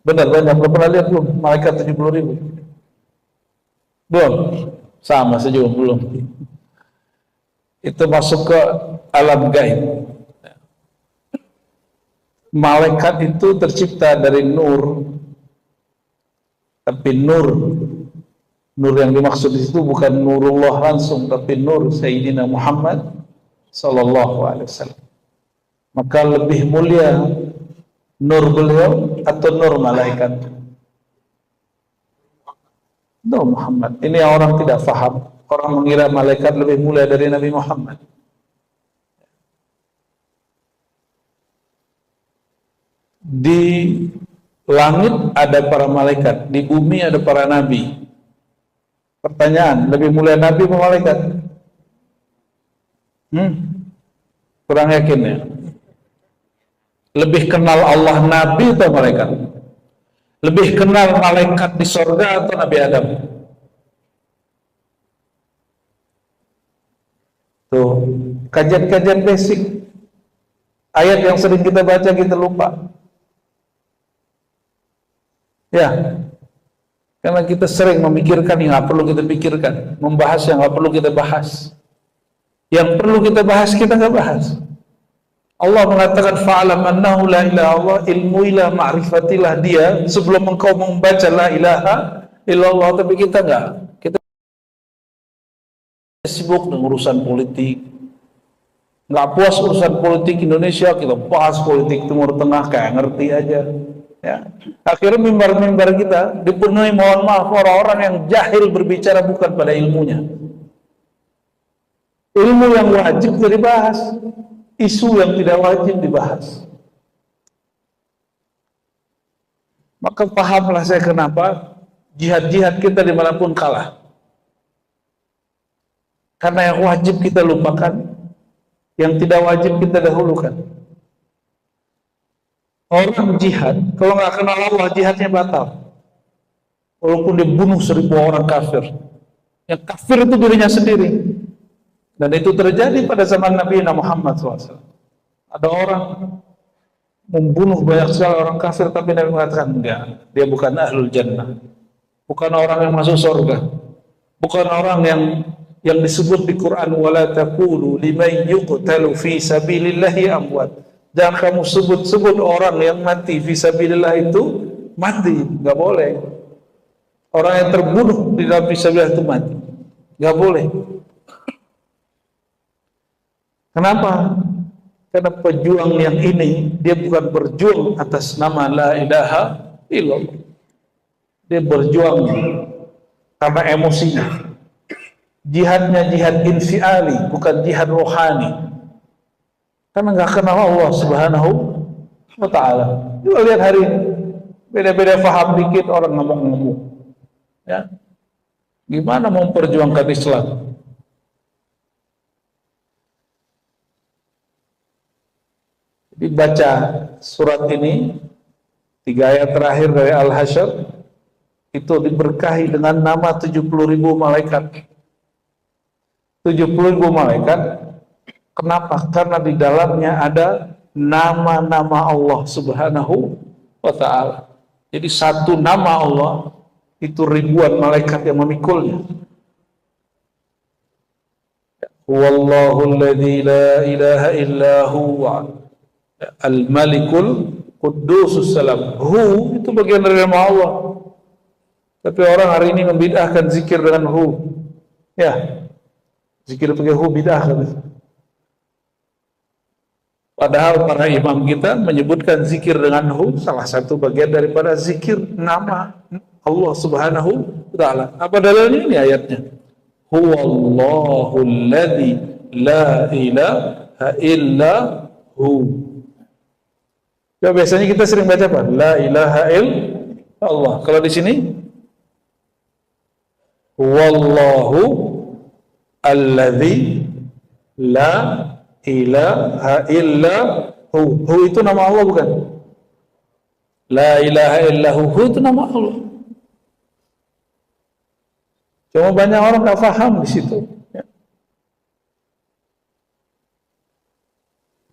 Benar, banyak. Belum pernah lihat belum malaikat 70,000? Belum? Sama saja belum. Itu masuk ke alam gaib. Malaikat itu tercipta dari nur, tapi nur yang dimaksud di situ bukan nurullah langsung, tapi nur Sayyidina Muhammad sallallahu alaihi wasallam. Maka lebih mulia nur beliau atau nur malaikat? Nur Muhammad. Ini yang orang tidak faham. Orang mengira malaikat lebih mulia dari Nabi Muhammad. Di langit ada para malaikat, di bumi ada para nabi. Pertanyaan, lebih mulia nabi atau malaikat? Kurang yakin, ya? Lebih kenal Allah nabi atau malaikat? Lebih kenal malaikat di sorga atau Nabi Adam? Tuh, kajian-kajian basic. Ayat yang sering kita baca kita lupa. Ya, karena kita sering memikirkan yang nggak perlu kita pikirkan, membahas yang nggak perlu kita bahas. Yang perlu kita bahas kita nggak bahas. Allah mengatakan fa'alam annahu la ilaha illallah, ilmu ilah ma'rifatilah dia sebelum engkau membaca la ilaha illallah. Tapi kita enggak, kita sibuk dengan urusan politik, nggak puas urusan politik Indonesia, kita bahas politik Timur Tengah kayak ngerti aja, ya. Akhirnya mimbar-mimbar kita dipenuhi, mohon maaf, orang-orang yang jahil berbicara bukan pada ilmunya. Ilmu yang wajib tidak dibahas, isu yang tidak wajib dibahas. Maka pahamlah saya kenapa jihad-jihad kita dimanapun kalah. Karena yang wajib kita lupakan, yang tidak wajib kita dahulukan. Orang jihad, kalau nggak kenal Allah, jihadnya batal. Walaupun dia bunuh 1.000 orang kafir. Yang kafir itu dirinya sendiri. Dan itu terjadi pada zaman Nabi Muhammad SAW. Ada orang membunuh banyak sekali orang kafir, tapi Nabi mengatakan enggak, dia bukan ahlul jannah, bukan orang yang masuk surga, bukan orang yang disebut di Quran wala taqulu liman yuqtalu fi sabilillahi amwat. Jangan kamu sebut-sebut orang yang mati fi sabilillah itu mati, enggak boleh. Orang yang terbunuh di dalam fi sabilillah itu mati, enggak boleh. Kenapa? Karena pejuang yang ini, dia bukan berjuang atas nama la ilaha illallah. Dia berjuang karena emosinya. Jihadnya jihad infiali, bukan jihad rohani. Karena nggak kenal Allah Subhanahu wa ta'ala. Coba lihat hari ini, beda-beda faham dikit orang ngomong-ngomong. Ya. Gimana mau memperjuangkan Islam? Dibaca surat ini, 3 ayat terakhir dari Al-Hasyr, itu diberkahi dengan nama 70.000 malaikat. 70.000 malaikat. Kenapa? Karena di dalamnya ada nama-nama Allah Subhanahu wa ta'ala. Jadi satu nama Allah itu ribuan malaikat yang memikulnya. Huwallahul ladzi la ilaha illa huwa al-malikul quddusus salam. Hu itu bagian dari nama Allah. Tapi orang hari ini membid'ahkan zikir dengan hu. Ya. Zikir pakai hu bid'ah kan. Padahal para imam kita menyebutkan zikir dengan hu salah satu bagian daripada zikir nama Allah Subhanahu wa ta'ala. Apa dalilnya ini ayatnya? Huwallahul ladzi la ilaha illa hu. Ya, biasanya kita sering baca apa? La ilaha illallah. Kalau di sini Wallahu alladzi la ilaha illa hu. Hu itu nama Allah bukan? La ilaha illa hu itu nama Allah. Cuma banyak orang nggak paham di situ. Ya.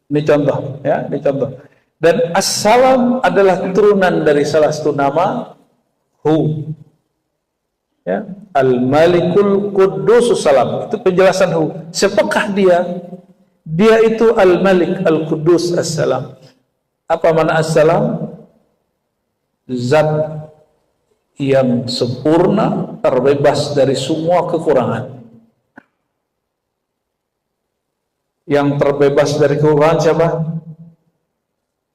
Ini contoh, ya, ini contoh. Dan as-salam adalah turunan dari salah satu nama hu. Ya, al-malikul quddusus salam. Itu penjelasan hu. Siapakah dia? Dia itu al-malik al-quddus as-salam. Apa makna as-salam? Zat yang sempurna, terbebas dari semua kekurangan. Yang terbebas dari kekurangan siapa?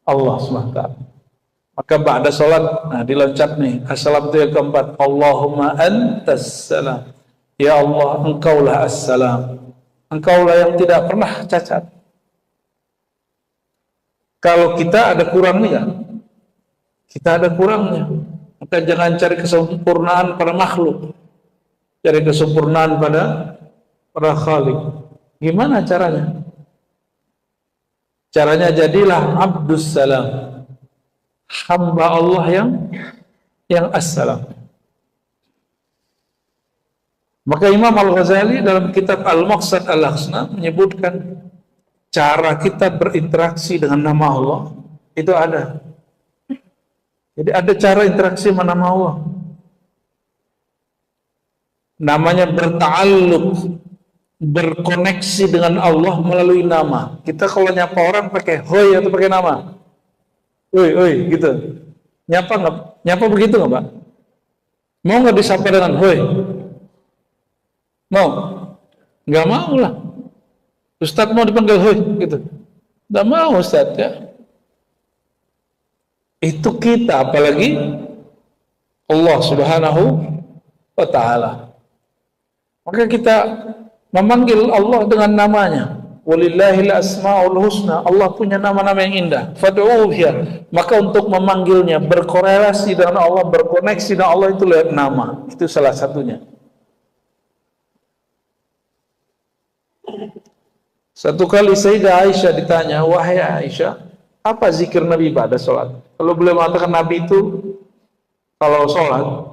Allah SWT. Maka ba'da salat, nah diloncat nih, assalam itu yang keempat, Allahumma antas salam. Ya Allah, engkaulah assalam. Engkaulah yang tidak pernah cacat. Kalau kita ada kurangnya, kita ada kurangnya. Maka jangan cari kesempurnaan pada makhluk, cari kesempurnaan pada Khalik. Gimana caranya? Caranya jadilah abdus salam, hamba Allah yang assalam. Maka Imam Al-Ghazali dalam kitab Al-Maqsad Al-Husna menyebutkan cara kita berinteraksi dengan nama Allah itu ada. Jadi ada cara interaksi dengan nama Allah. Namanya berta'alluq, berkoneksi dengan Allah melalui nama. Kita kalau nyapa orang pakai hoi atau pakai nama? Oi, gitu. Nyapa begitu nggak, Pak? Mau nggak disapa dengan hoi? Mau? Nggak mau lah. Ustadz mau dipanggil hoi, gitu. Nggak mau Ustadz, ya. Itu kita, apalagi Allah Subhanahu wa ta'ala. Maka kita memanggil Allah dengan namanya. Walillahil asma'ul husna. Allah punya nama-nama yang indah. Fad'uhu biha. Maka untuk memanggilnya, berkorelasi dengan Allah, berkoneksi dengan Allah itu lewat nama. Itu salah satunya. Satu kali Sayyidah Aisyah ditanya, wahai Aisyah, apa zikir Nabi pada sholat? Kalau beliau mengatakan Nabi itu kalau sholat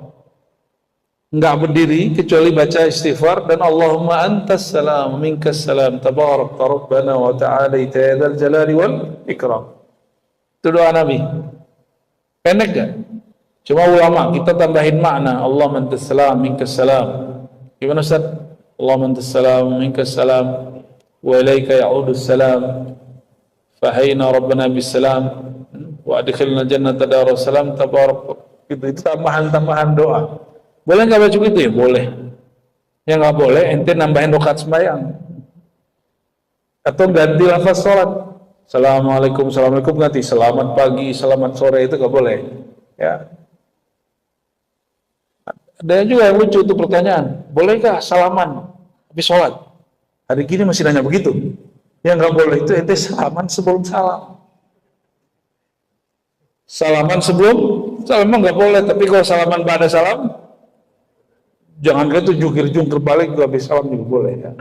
enggak berdiri kecuali baca istighfar dan Allahumma antas salam minkas salam tabarak rabbana wa ta'ala ya dzal jalali wal ikram. Itu doa Nabi. Pendek gak? Cuma ulama kita tambahin makna Allahumma antas salam minkas salam. Gimana Ustaz? Allahumma antas salam minkas salam wa ilaika ya'udus salam fahayna rabbana bisalam wa adkhilna jannata darussalam tabarak. Itu tambahan-tambahan doa. Boleh nggak baca gitu ya? Boleh. Yang nggak boleh ente nambahin rakaat sembahyang. Atau ganti lafaz sholat. Assalamualaikum, assalamualaikum ganti selamat pagi, selamat sore, itu nggak boleh. Ya. Ada juga yang lucu itu pertanyaan. Bolehkah salaman habis sholat? Hari gini masih nanya begitu. Yang nggak boleh itu ente salaman sebelum salam. Salaman sebelum salam nggak boleh, tapi kalau salaman pada salam, jangan gitu jungkir balik juga habis salam juga boleh ya.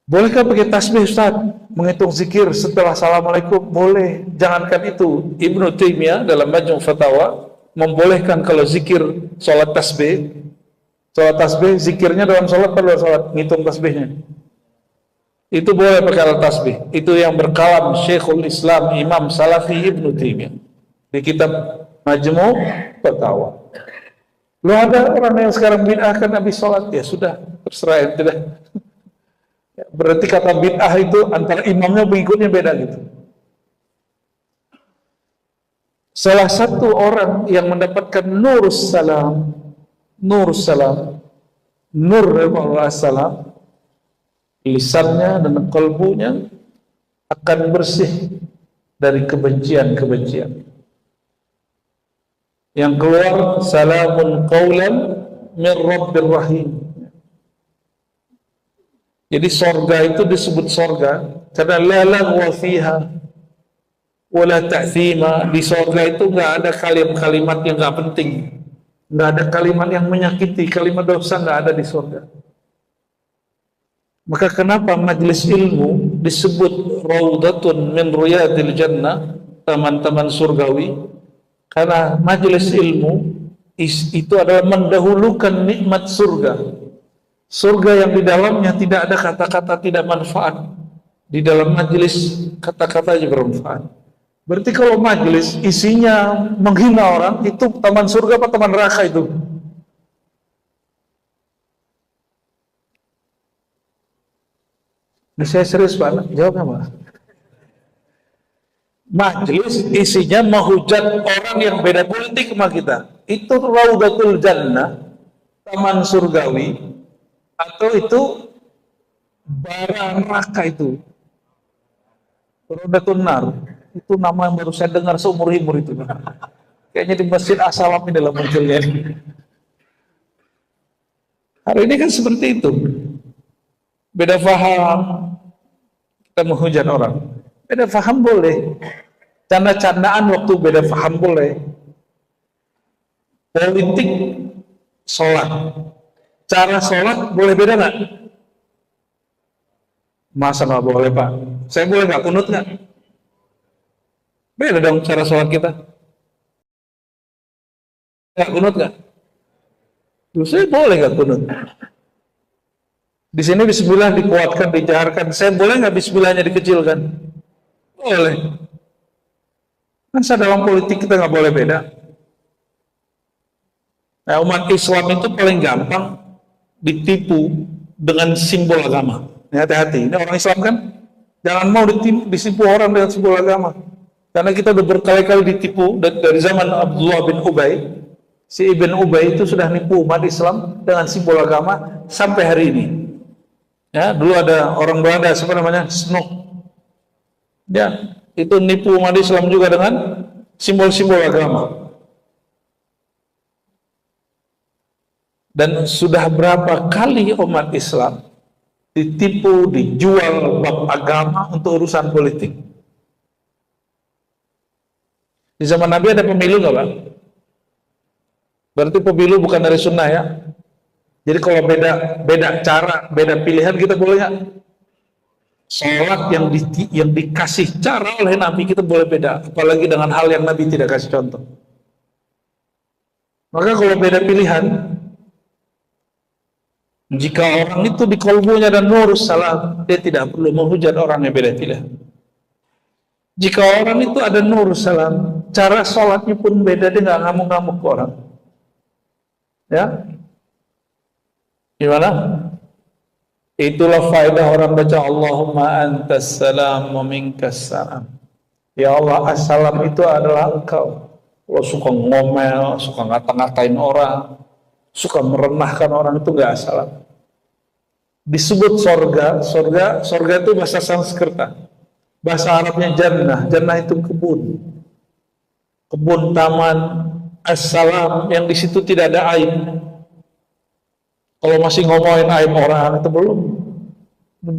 Bolehkah pakai tasbih Ustaz? Menghitung zikir setelah assalamualaikum? Boleh. Jangankan itu, Ibnu Taimiyah dalam Majmu' Fatawa membolehkan kalau zikir sholat tasbih Sholat tasbih, zikirnya dalam sholat pada sholat, ngitung tasbihnya. Itu boleh pakai alat tasbih. Itu yang berkalam Syekhul Islam Imam Salafi Ibnu Taimiyah di kitab Majmu' Fatawa. Lu ada orang yang sekarang bid'ahkan Nabi sholat, ya sudah, terserah ente dah. Berarti kata bid'ah itu antara imamnya pengikutnya beda gitu. Salah satu orang yang mendapatkan nur salam, nur Allah salam, lisannya dan kalbunya akan bersih dari kebencian-kebencian. Yang keluar salamun qaulan min rabbir rahim. Jadi sorga itu disebut sorga karena la lagwa fiha wala ta'thima. Di sorga itu nggak ada kalimat-kalimat yang nggak penting, nggak ada kalimat yang menyakiti, kalimat dosa nggak ada di sorga. Maka kenapa majlis ilmu disebut raudatun min riyadil jannah, taman-taman surgawi? Karena majelis ilmu itu adalah mendahulukan nikmat surga. Surga yang di dalamnya tidak ada kata-kata tidak manfaat. Di dalam majelis kata-kata aja bermanfaat. Berarti kalau majelis isinya menghina orang, itu taman surga apa taman neraka itu? Saya serius Pak, jawabnya Pak. Majelis isinya menghujat orang yang beda politik sama kita. Itu raudatul jannah, taman surgawi, atau itu bara neraka itu. Raudatul nar. Itu nama yang baru saya dengar seumur hidup itu. Kayaknya di Masjid As-Salam ini dalam munculnya. Hari ini kan seperti itu. Beda faham, kita menghujat orang. Beda faham boleh, canda-candaan waktu beda faham boleh. Politik, sholat, cara sholat boleh beda nggak? Masa nggak boleh Pak? Saya boleh nggak kunut nggak? Beda dong cara sholat kita. Nggak kunut nggak? Terus saya boleh nggak kunut? Di sini bismillah dikuatkan, dijaharkan. Saya boleh nggak bismillahnya dikecilkan? Boleh. Masa dalam politik kita nggak boleh beda? Nah, umat Islam itu paling gampang ditipu dengan simbol agama. Hati-hati, ini orang Islam kan? Jangan mau ditipu orang dengan simbol agama. Karena kita udah berkali-kali ditipu dari zaman Abdullah bin Ubay. Si Ibn Ubay itu sudah nipu umat Islam dengan simbol agama sampai hari ini. Ya, dulu ada orang Belanda, siapa namanya? Snoek. Ya, itu nipu umat Islam juga dengan simbol-simbol agama. Dan sudah berapa kali umat Islam ditipu, dijual bab agama untuk urusan politik. Di zaman Nabi ada pemilu nggak Pak? Berarti pemilu bukan dari sunnah ya? Jadi kalau beda cara, beda pilihan kita boleh nggak? Sholat yang dikasih cara oleh Nabi kita boleh beda, apalagi dengan hal yang Nabi tidak kasih contoh. Maka kalau beda pilihan, jika orang itu di kolbunya dan nur salam, dia tidak perlu menghujat orang yang beda pilihan. Jika orang itu ada nur salam, cara sholatnya pun beda, dia nggak ngamuk-ngamuk ke orang. Ya, gimana? Itulah faedah orang baca Allahumma antas salam wa minkas salam. Ya Allah, assalam itu adalah engkau. Kalau suka ngomel, suka ngata-ngatain orang, suka merendahkan orang, itu enggak assalam. Disebut sorga itu bahasa Sanskerta. Bahasa Arabnya jannah. Jannah itu kebun taman, assalam, yang di situ tidak ada aib. Kalau masih ngomongin aib orang itu belum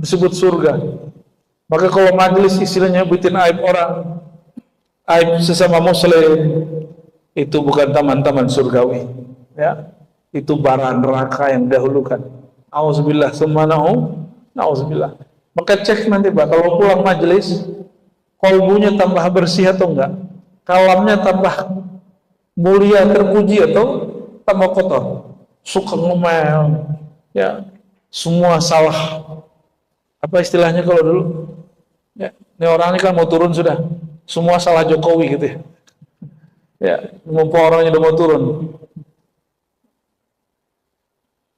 disebut surga. Maka kalau majelis istilahnya bikin aib orang, aib sesama muslim, itu bukan taman-taman surgawi. Ya, itu bara neraka yang dahulukan. Auzubillah, nauzubillah. Maka cek nanti Pak, kalau pulang majelis, kolbunya tambah bersih atau enggak, kalamnya tambah mulia, terpuji atau tambah kotor. suka ngomel, ya, semua salah. Apa istilahnya kalau dulu? Ya, ini orang ini kan mau turun sudah, semua salah Jokowi gitu ya. Ya, mumpung orangnya udah mau turun.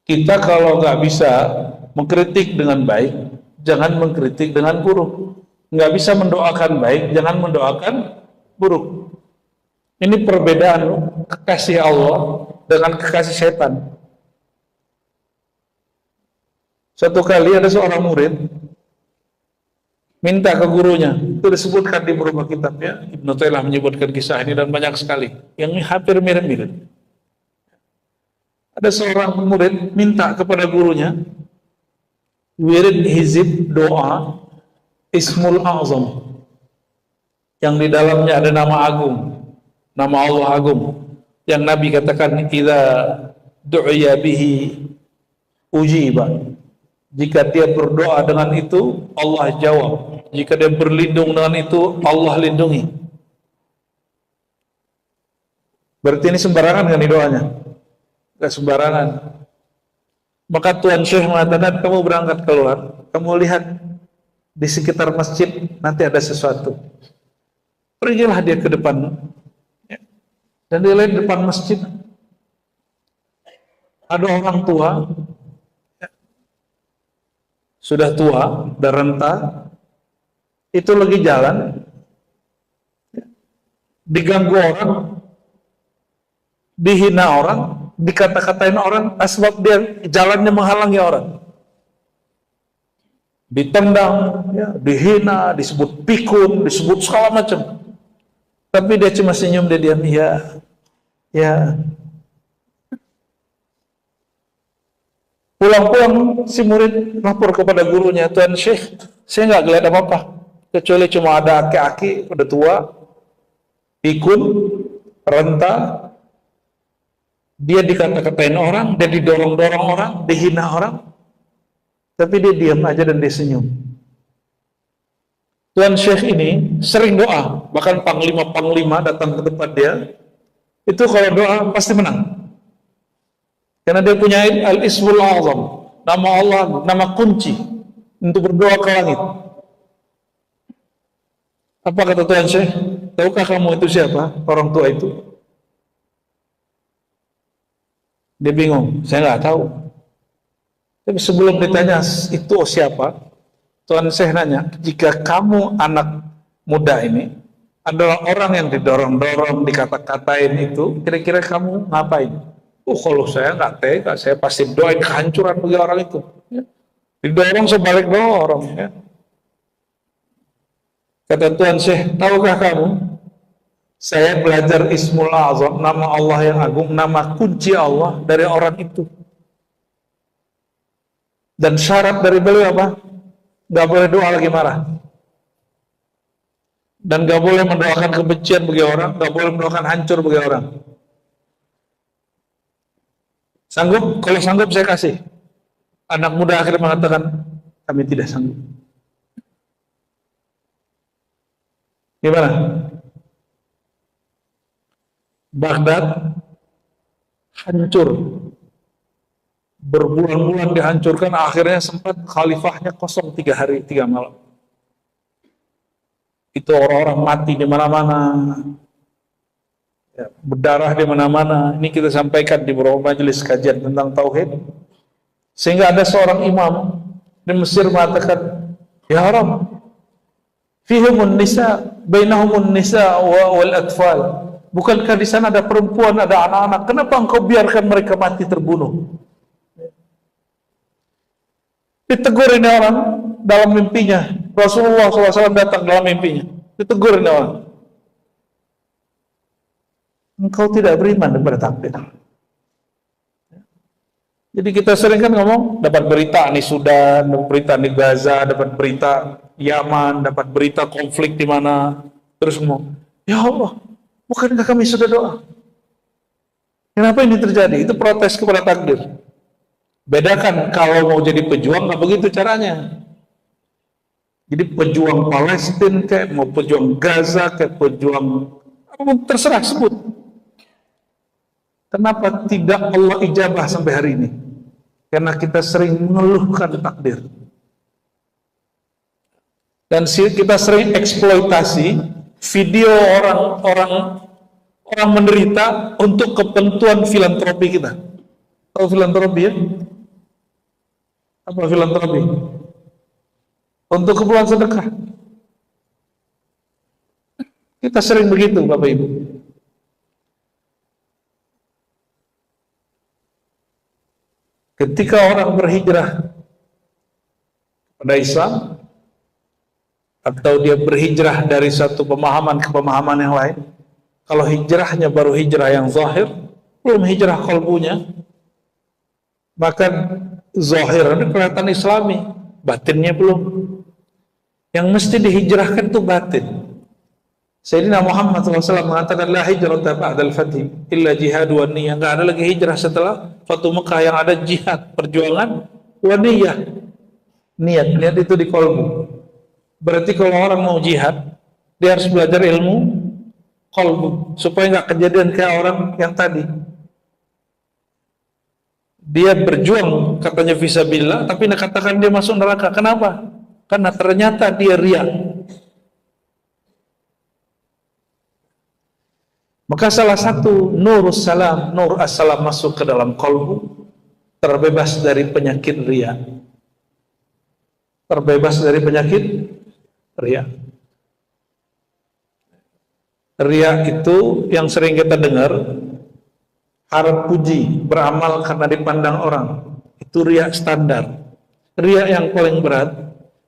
Kita kalau nggak bisa mengkritik dengan baik, jangan mengkritik dengan buruk. Nggak bisa mendoakan baik, jangan mendoakan buruk. Ini perbedaan kekasih Allah dengan kekasih setan. Suatu kali ada seorang murid minta ke gurunya, itu disebutkan di beberapa kitab ya, Ibnu Taimiyah menyebutkan kisah ini dan banyak sekali yang hampir mirip-mirip. Ada seorang murid minta kepada gurunya wirid hizib doa Ismul Azam yang di dalamnya ada nama agung, nama Allah agung, yang Nabi katakan idza du'iya bihi ujiba. Jika dia berdoa dengan itu, Allah jawab. Jika dia berlindung dengan itu, Allah lindungi. Berarti ini sembarangan kan doanya? Tidak sembarangan. Maka Tuan Syekh mengatakan, kamu berangkat keluar, kamu lihat di sekitar masjid, nanti ada sesuatu. Pergilah dia ke depan. Dan dia lihat di depan masjid, ada orang tua, sudah tua dan renta, itu lagi jalan, diganggu orang, dihina orang, dikata-katain orang, sebab dia jalannya menghalangi orang, ditendang, ya, dihina, disebut pikun, disebut segala macam. Tapi dia cuma senyum, dia diam, ya. Pulang-pulang si murid lapor kepada gurunya, Tuan Syekh, saya nggak ngeliat apa-apa, kecuali cuma ada aki-aki, udah tua, pikun, renta, dia dikata-katain orang, dia didorong-dorong orang, dihina orang, tapi dia diam aja dan dia senyum. Tuan Syekh ini sering doa, bahkan panglima-panglima datang ke tempat dia, itu kalau doa pasti menang. Karena dia punya al-ismul azam, nama Allah, nama kunci untuk berdoa ke langit. Apa kata Tuan Syekh? Tahukah kamu itu siapa? Orang tua itu? Dia bingung, saya nggak tahu. Tapi sebelum ditanya itu siapa, Tuan Syekh nanya, jika kamu anak muda ini adalah orang yang didorong-dorong, dikata-katain itu, kira-kira kamu ngapain? Kalau saya nggak tega, saya pasti doain kehancuran bagi orang itu. Ya. Didorong sebalik dorong. Ya. Kata Tuan Syekh, tahukah kamu? Saya belajar Ismul Azam, nama Allah yang agung, nama kunci Allah dari orang itu. Dan syarat dari beliau apa? Gak boleh doa lagi marah. Dan gak boleh mendoakan kebencian bagi orang, gak boleh mendoakan hancur bagi orang. Sanggup? Kalau sanggup saya kasih. Anak muda akhirnya mengatakan, kami tidak sanggup. Gimana? Baghdad hancur. Berbulan-bulan dihancurkan, akhirnya sempat khalifahnya kosong 3 hari 3 malam. Itu orang-orang mati di mana-mana. Ya, berdarah di mana-mana. Ini kita sampaikan di beberapa majelis kajian tentang tauhid. Sehingga ada seorang imam di Mesir mengatakan, ya Rabb, fihumun nisa, bainahumun nisa wal atfal. Bukankah di sana ada perempuan, ada anak-anak? Kenapa engkau biarkan mereka mati terbunuh? Ditegur ini orang dalam mimpinya. Rasulullah SAW datang dalam mimpinya. Ditegur ini orang. Engkau tidak beriman kepada takdir. Jadi kita sering kan ngomong, dapat berita nih Sudan, dapat berita di Gaza, dapat berita Yaman, dapat berita konflik di mana. Terus ngomong, ya Allah, bukankah kami sudah doa? Kenapa ini terjadi? Itu protes kepada takdir. Bedakan kalau mau jadi pejuang, nggak begitu caranya. Jadi pejuang Palestina, kayak mau pejuang Gaza, kayak pejuang terserah sebut. Kenapa tidak Allah ijabah sampai hari ini? Karena kita sering mengeluhkan takdir. Dan kita sering eksploitasi video orang menderita untuk kepentingan filantropi kita. Tahu filantropi ya? Apa filantropi? Untuk keperluan sedekah. Kita sering begitu, Bapak Ibu. Ketika orang berhijrah pada Islam, atau dia berhijrah dari satu pemahaman ke pemahaman yang lain, kalau hijrahnya baru hijrah yang zahir, belum hijrah qalbunya, bahkan zahirnya kelihatan islami, batinnya belum. Yang mesti dihijrahkan itu batin. Sayyidina Muhammad SAW mengatakan, la hijrata ba'dal fathi illa jihad wa niyah. Nggak ada lagi hijrah setelah Fatu Mekah, yang ada jihad, perjuangan, wa niyah. Niat itu di qalbu. Berarti kalau orang mau jihad, dia harus belajar ilmu qalbu, supaya nggak kejadian kayak orang yang tadi. Dia berjuang katanya fisabilillah, tapi dikatakan dia masuk neraka. Kenapa? Karena ternyata dia riya. Maka salah satu nur as-salam masuk ke dalam qalbu, terbebas dari penyakit riya. Terbebas dari penyakit riya. Riya itu yang sering kita dengar, harap puji, beramal karena dipandang orang. Itu riya standar. Riya yang paling berat,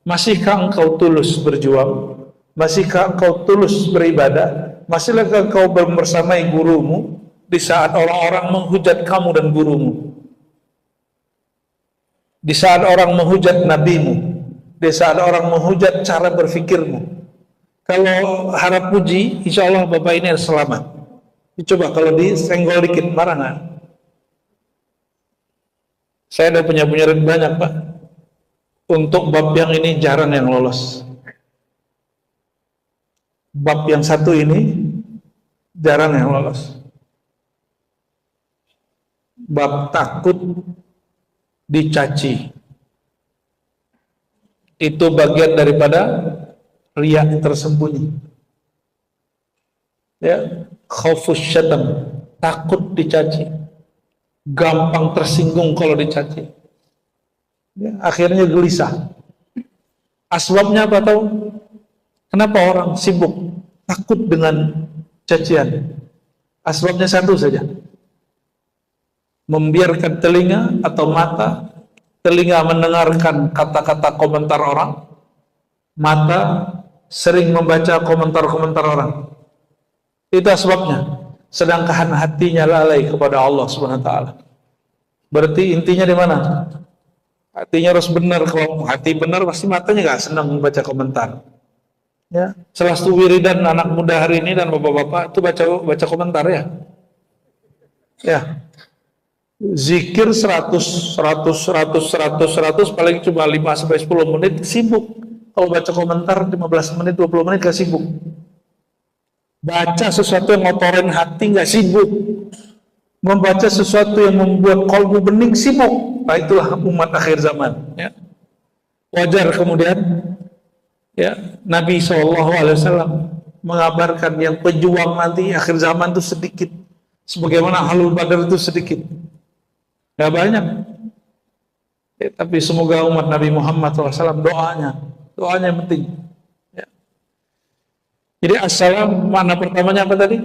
masihkah engkau tulus berjuang? Masihkah engkau tulus beribadah? Masihkah engkau bersamai gurumu di saat orang-orang menghujat kamu dan gurumu? Di saat orang menghujat nabimu, di saat orang menghujat cara berfikirmu. Kalau harap puji, insya Allah Bapak ini selamat. Coba kalau disenggol dikit, marah nggak? Saya udah punya murid banyak, Pak. Untuk bab yang ini jarang yang lolos. Bab yang satu ini jarang yang lolos. Bab takut dicaci. Itu bagian daripada riya tersembunyi. Ya, khaufus syatam, takut dicaci. Gampang tersinggung kalau dicaci. Ya, akhirnya gelisah. Asbabnya apa tahu? Kenapa orang sibuk takut dengan cacian? Asbabnya satu saja. Membiarkan telinga atau mata. Telinga mendengarkan kata-kata komentar orang, mata sering membaca komentar-komentar orang. Itu sebabnya. Sedangkan hatinya lalai kepada Allah Subhanahu wa taala. Berarti intinya di mana? Hatinya harus benar. Kalau hati benar, pasti matanya nggak senang membaca komentar. Ya, selastu wiridan anak muda hari ini dan bapak-bapak itu baca komentar ya. Ya. Zikir 100 paling cuma 5-10 menit sibuk. Kalau baca komentar 15 menit 20 menit gak sibuk. Baca sesuatu yang ngotorin hati gak sibuk. Membaca sesuatu yang membuat kalbu bening sibuk. Nah, itulah umat akhir zaman ya. Wajar kemudian ya Nabi SAW mengabarkan yang pejuang nanti akhir zaman itu sedikit, sebagaimana Ahlul Badar itu sedikit. Gak banyak. Tapi semoga umat Nabi Muhammad SAW doanya yang penting. Ya. Jadi assalam makna pertamanya apa tadi?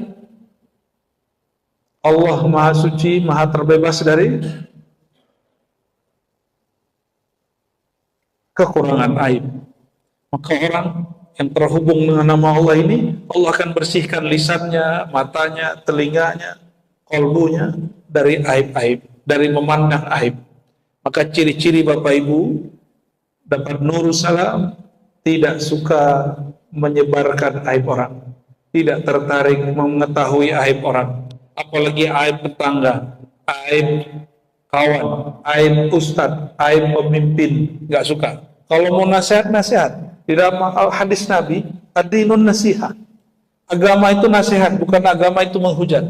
Allah Maha Suci, Maha terbebas dari kekurangan aib. Maka orang yang terhubung dengan nama Allah ini, Allah akan bersihkan lisannya, matanya, telinganya, kalbunya dari aib-aib, dari memandang aib. Maka ciri-ciri Bapak Ibu dapat nur salam, tidak suka menyebarkan aib orang, tidak tertarik mengetahui aib orang, apalagi aib tetangga, aib kawan, aib ustadz, aib pemimpin, nggak suka. Kalau mau nasihat, di dalam hadis Nabi, ad-dinun nasihat. Agama itu nasihat, bukan agama itu menghujat.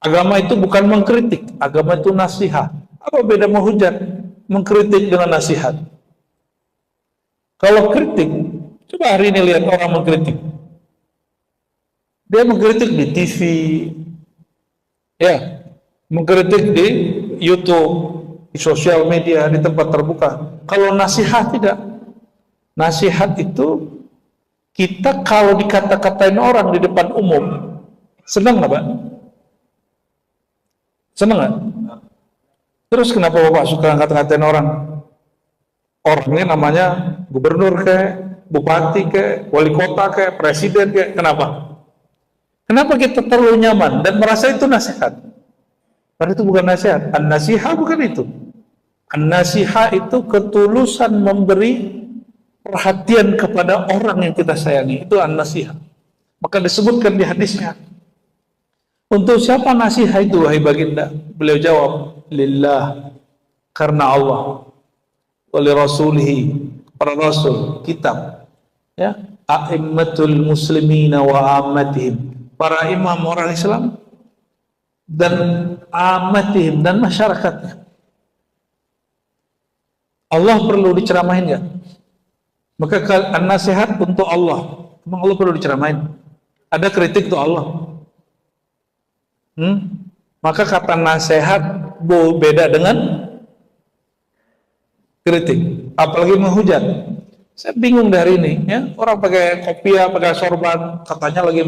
Agama itu bukan mengkritik, agama itu nasihat. Apa beda menghujat, mengkritik dengan nasihat? Kalau kritik, coba hari ini lihat orang mengkritik. Dia mengkritik di TV, ya, mengkritik di YouTube, di sosial media, di tempat terbuka. Kalau nasihat tidak. Nasihat itu kita kalau dikata-katain orang di depan umum, senang nggak, Pak? Senang nggak? Terus kenapa Bapak suka ngata-ngatain orang? Orangnya namanya gubernur kayak, bupati kayak, wali kota kayak, presiden kayak, kenapa? Kenapa kita terlalu nyaman dan merasa itu nasihat? Padahal itu bukan nasihat. An-nasihat bukan itu. An-nasihat itu ketulusan memberi perhatian kepada orang yang kita sayangi. Itu an-nasihat. Maka disebutkan di hadisnya. Untuk siapa nasihat itu, wahai baginda? Beliau jawab, lillah, karena Allah. Wali rasulihi, para rasul, kitab. Ya, a'immatul muslimina wa ammatihim. Para imam orang Islam dan amatihim dan masyarakatnya. Allah perlu diceramahin nggak? Maka nasihat untuk Allah. Memang Allah perlu diceramahin. Ada kritik untuk Allah. Maka kata nasihat beda dengan kritik. Apalagi menghujat. Saya bingung dari ini. Ya, orang pakai kopiah, pakai sorban, katanya lagi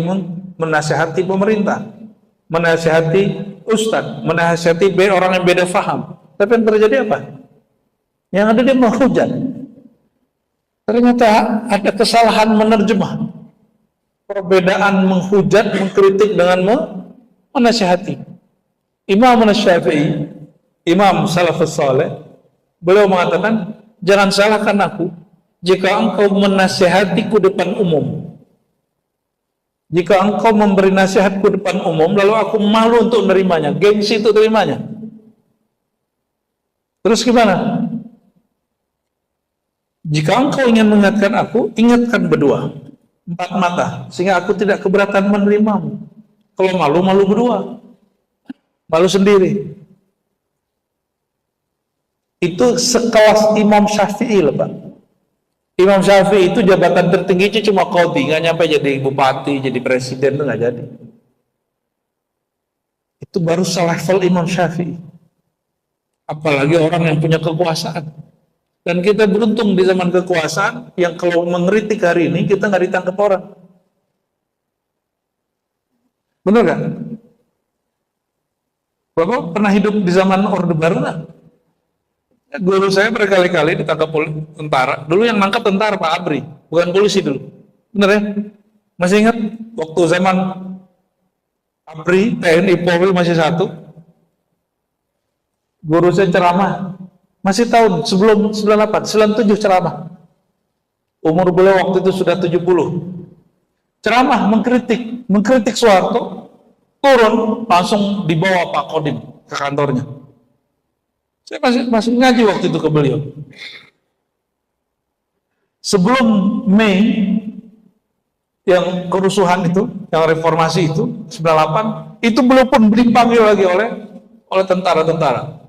menasihati pemerintah, menasihati ustadz, menasihati orang yang beda faham. Tapi yang terjadi apa? Yang ada dia menghujat. Ternyata ada kesalahan menerjemah. Perbedaan menghujat, mengkritik dengan menasihati. Imam Syafi'i, Imam Salafus Saleh, beliau mengatakan, jangan salahkan aku jika engkau menasihatiku depan umum. Jika engkau memberi nasihatku depan umum, lalu aku malu untuk menerimanya, gengsi untuk terimanya. Terus gimana? Jika engkau ingin mengingatkan aku, ingatkan berdua, 4 mata, sehingga aku tidak keberatan menerimamu. Kalau malu, malu berdua, malu sendiri. Itu sekelas Imam Syafi'i loh, Pak. Imam Syafi'i itu jabatan tertingginya cuma qadhi, nggak nyampe jadi bupati, jadi presiden, itu nggak jadi. Itu baru selevel Imam Syafi'i. Apalagi orang yang punya kekuasaan. Dan kita beruntung di zaman kekuasaan yang kalau mengkritik hari ini kita nggak ditangkap orang. Benar nggak? Bapak pernah hidup di zaman Orde Baru nggak? Guru saya berkali-kali ditangkap tentara. Dulu yang nangkap tentara Pak Abri, bukan polisi dulu. Bener ya? Masih ingat waktu zaman Abri, TNI Polri masih satu. Guru saya ceramah, masih tahun sebelum 98, 97 ceramah. Umur beliau waktu itu sudah 70. Ceramah mengkritik Soeharto, turun langsung dibawa Pak Kodim ke kantornya. Saya masih ngaji waktu itu ke beliau. Sebelum Mei yang kerusuhan itu, yang reformasi itu 98, itu belum pun dipanggil lagi oleh tentara-tentara.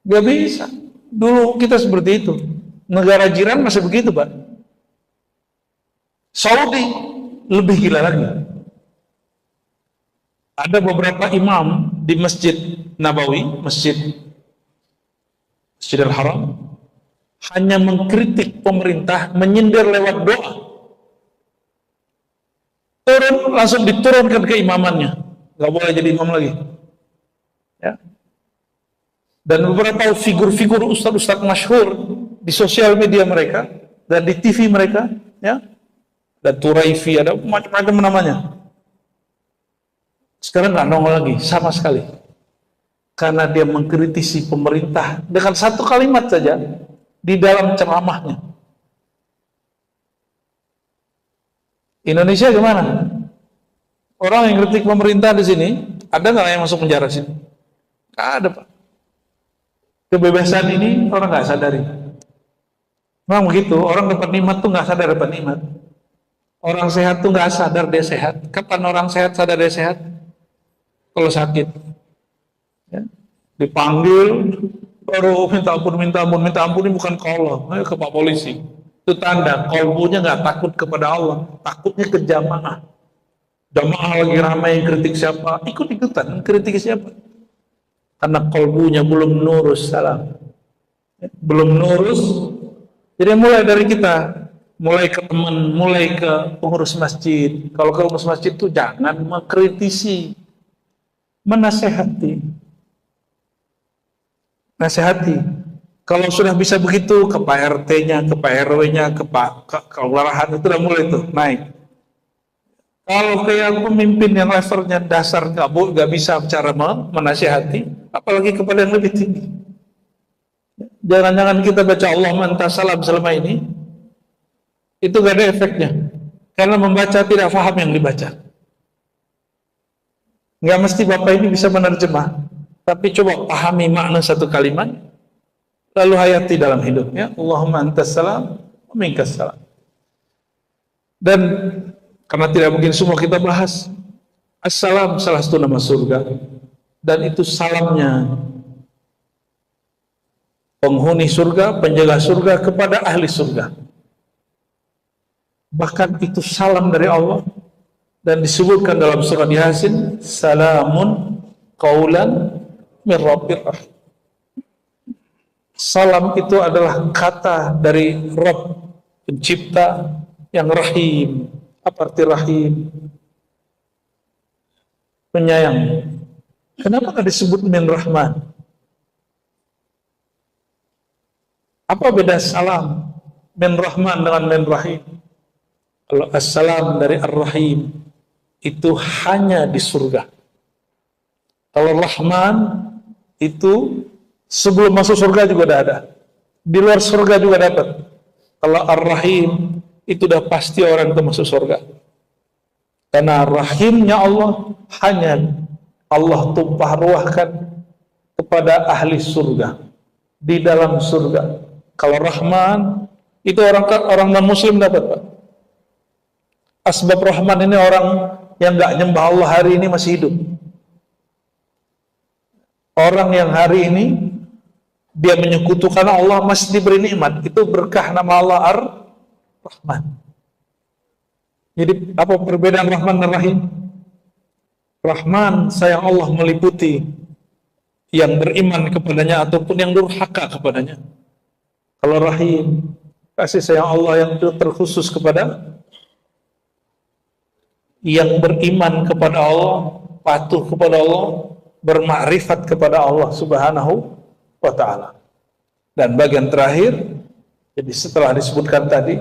Gak bisa. Dulu kita seperti itu. Negara jiran masih begitu, Pak. Saudi lebih gila lagi. Ada beberapa imam di Masjid Nabawi, Masjidil Haram, hanya mengkritik pemerintah, menyindir lewat doa. Turun, langsung diturunkan ke imamannya. Gak boleh jadi imam lagi. Ya. Dan beberapa figur-figur ustadz-ustadz masyhur di sosial media mereka dan di TV mereka, ya, ada Turaifi, ada macam-macam namanya. Sekarang nggak nongol lagi sama sekali, karena dia mengkritisi pemerintah dengan satu kalimat saja di dalam ceramahnya. Indonesia gimana? Orang yang kritik pemerintah di sini, ada nggak yang masuk penjara sini? Nggak ada, Pak. Kebebasan ini orang nggak sadari. Memang begitu, orang dapat nikmat tuh nggak sadar dapat nikmat. Orang sehat tuh nggak sadar dia sehat. Kapan orang sehat sadar dia sehat? kalau sakit. Ya. Dipanggil, baru minta ampun ini bukan ke Allah, ayo ke Pak Polisi. Itu tanda kolbunya nggak takut kepada Allah, takutnya ke jamaah. Jamaah lagi ramai kritik siapa, ikut-ikutan kritik siapa. Karena kolbunya belum nurus salam. Belum nurus, jadi mulai dari kita, mulai ke teman, mulai ke pengurus masjid. Kalau ke pengurus masjid itu jangan mengkritisi, menasehati. Nasihati. Kalau sudah bisa begitu, ke Pak RT-nya, ke Pak RW-nya, ke kelurahan, itu udah mulai tuh naik. Kalau ke yang pemimpin yang levelnya dasar nggak bisa cara menasihati, apalagi kepada yang lebih tinggi. Jangan-jangan kita baca Allah mantas salam selama ini, itu gak ada efeknya. Karena membaca tidak paham yang dibaca. Nggak mesti Bapak ini bisa menerjemah, tapi coba pahami makna satu kalimat, lalu hayati dalam hidupnya. Allahumma antas salam, wa minkas salam. Dan karena tidak mungkin semua kita bahas, assalam salah satu nama surga, dan itu salamnya penghuni surga, penjaga surga kepada ahli surga. Bahkan itu salam dari Allah, dan disebutkan dalam surat Yasin, salamun qaulan min rabbir rahim. Salam itu adalah kata dari Rabb, pencipta yang rahim. Apa arti rahim? Penyayang. Kenapa tidak disebut min rahman? Apa beda salam min rahman dengan min rahim? Kalau assalam dari ar-rahim itu hanya di surga. Kalau rahman itu sebelum masuk surga juga udah ada. Di luar surga juga dapat. Kalau ar-rahim itu udah pasti orang itu masuk surga. Karena rahimnya Allah hanya Allah tumpah ruahkan kepada ahli surga di dalam surga. Kalau rahman itu orang non muslim dapat, Pak. Asbab rahman ini orang yang nggak nyembah Allah hari ini masih hidup. Orang yang hari ini dia menyekutukan Allah masih diberi nikmat, itu berkah nama Allah Ar-Rahman. Jadi apa perbedaan Rahman dan Rahim? Rahman sayang Allah meliputi yang beriman kepadanya ataupun yang durhaka kepadanya. Kalau Rahim, kasih sayang Allah yang terkhusus kepada yang beriman kepada Allah, patuh kepada Allah, bermakrifat kepada Allah Subhanahu wa ta'ala. Dan bagian terakhir, jadi setelah disebutkan tadi,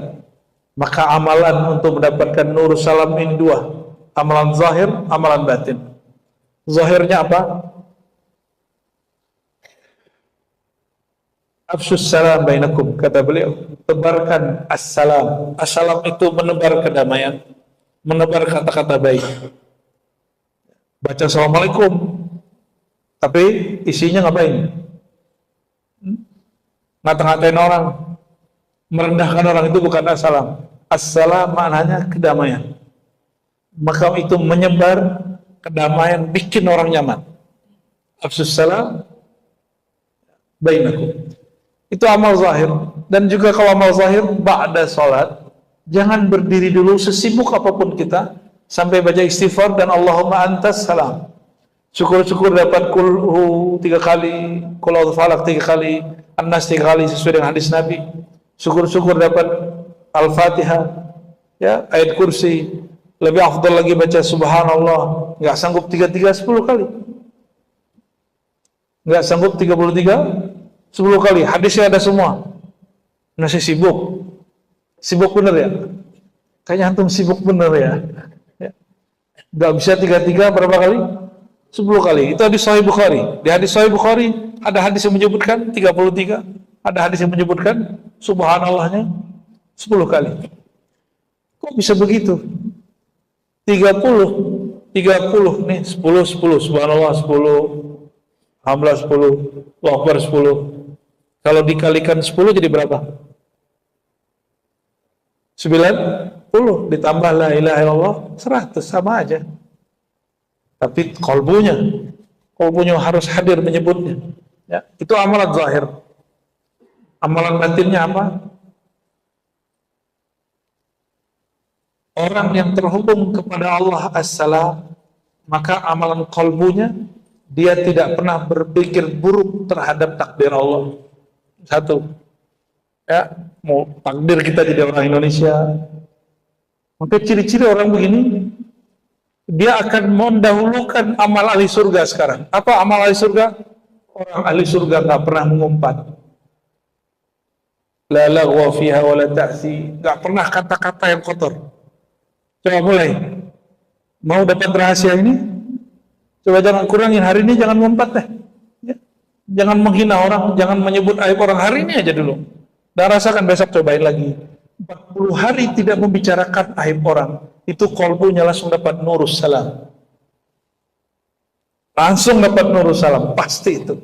maka amalan untuk mendapatkan nur salam ini dua, amalan zahir, amalan batin. Zahirnya apa? Afsus salam bainakum, kata beliau, tebarkan assalam. Assalam itu menebar kedamaian, menebar kata-kata baik. Baca assalamualaikum, tapi isinya ngapain? Ngata-ngatain orang, merendahkan orang, itu bukan assalam. Assalam maknanya kedamaian. Maka itu menyebar kedamaian, bikin orang nyaman. Afsus salam bainakum. Itu amal zahir. Dan juga kalau amal zahir, ba'da sholat, jangan berdiri dulu sesibuk apapun kita, sampai baca istighfar dan Allahumma antas salam. Syukur-syukur dapat kulhu 3 kali, kulhu falak 3 kali, an-nas 3 kali sesuai dengan hadis Nabi. Syukur-syukur dapat al-fatihah, ya, ayat kursi. Lebih afdal lagi baca subhanallah. Nggak sanggup 33 10 kali. Nggak sanggup 33 10 kali. Hadisnya ada semua. Masih sibuk. Sibuk bener ya? Kayaknya antum sibuk bener ya. Nggak bisa 33 berapa kali? 10 kali. Itu hadis Sahih Bukhari. Di hadis Sahih Bukhari ada hadis yang menyebutkan 33, ada hadis yang menyebutkan subhanallahnya 10 kali. Kok bisa begitu? 30 nih, 10 subhanallah 10, alhamdulillah 10, Allahu Akbar 10. Kalau dikalikan 10 jadi berapa? 90 ditambah la ilaha illallah 100, sama aja. tapi kolbunya harus hadir menyebutnya. Ya, itu amalan zahir. Amalan batinnya apa? Orang yang terhubung kepada Allah as-salam, maka amalan kolbunya, dia tidak pernah berpikir buruk terhadap takdir Allah. Satu, ya, mau takdir kita jadi orang Indonesia, maka ciri-ciri orang begini, dia akan mendahulukan amal ahli surga sekarang. Apa amal ahli surga? Orang ahli surga nggak pernah mengumpat. La laghwa fiha wa la ta'si. Nggak pernah kata-kata yang kotor. Coba mulai. Mau dapat rahasia ini? Coba jangan kurangin. Hari ini jangan ngumpat deh. Ya. Jangan menghina orang, jangan menyebut aib orang. Hari ini aja dulu. Dan rasakan besok cobain lagi. 40 hari tidak membicarakan aib orang. Itu kolbunya langsung dapat nurus salam. Langsung dapat nurus salam. Pasti itu.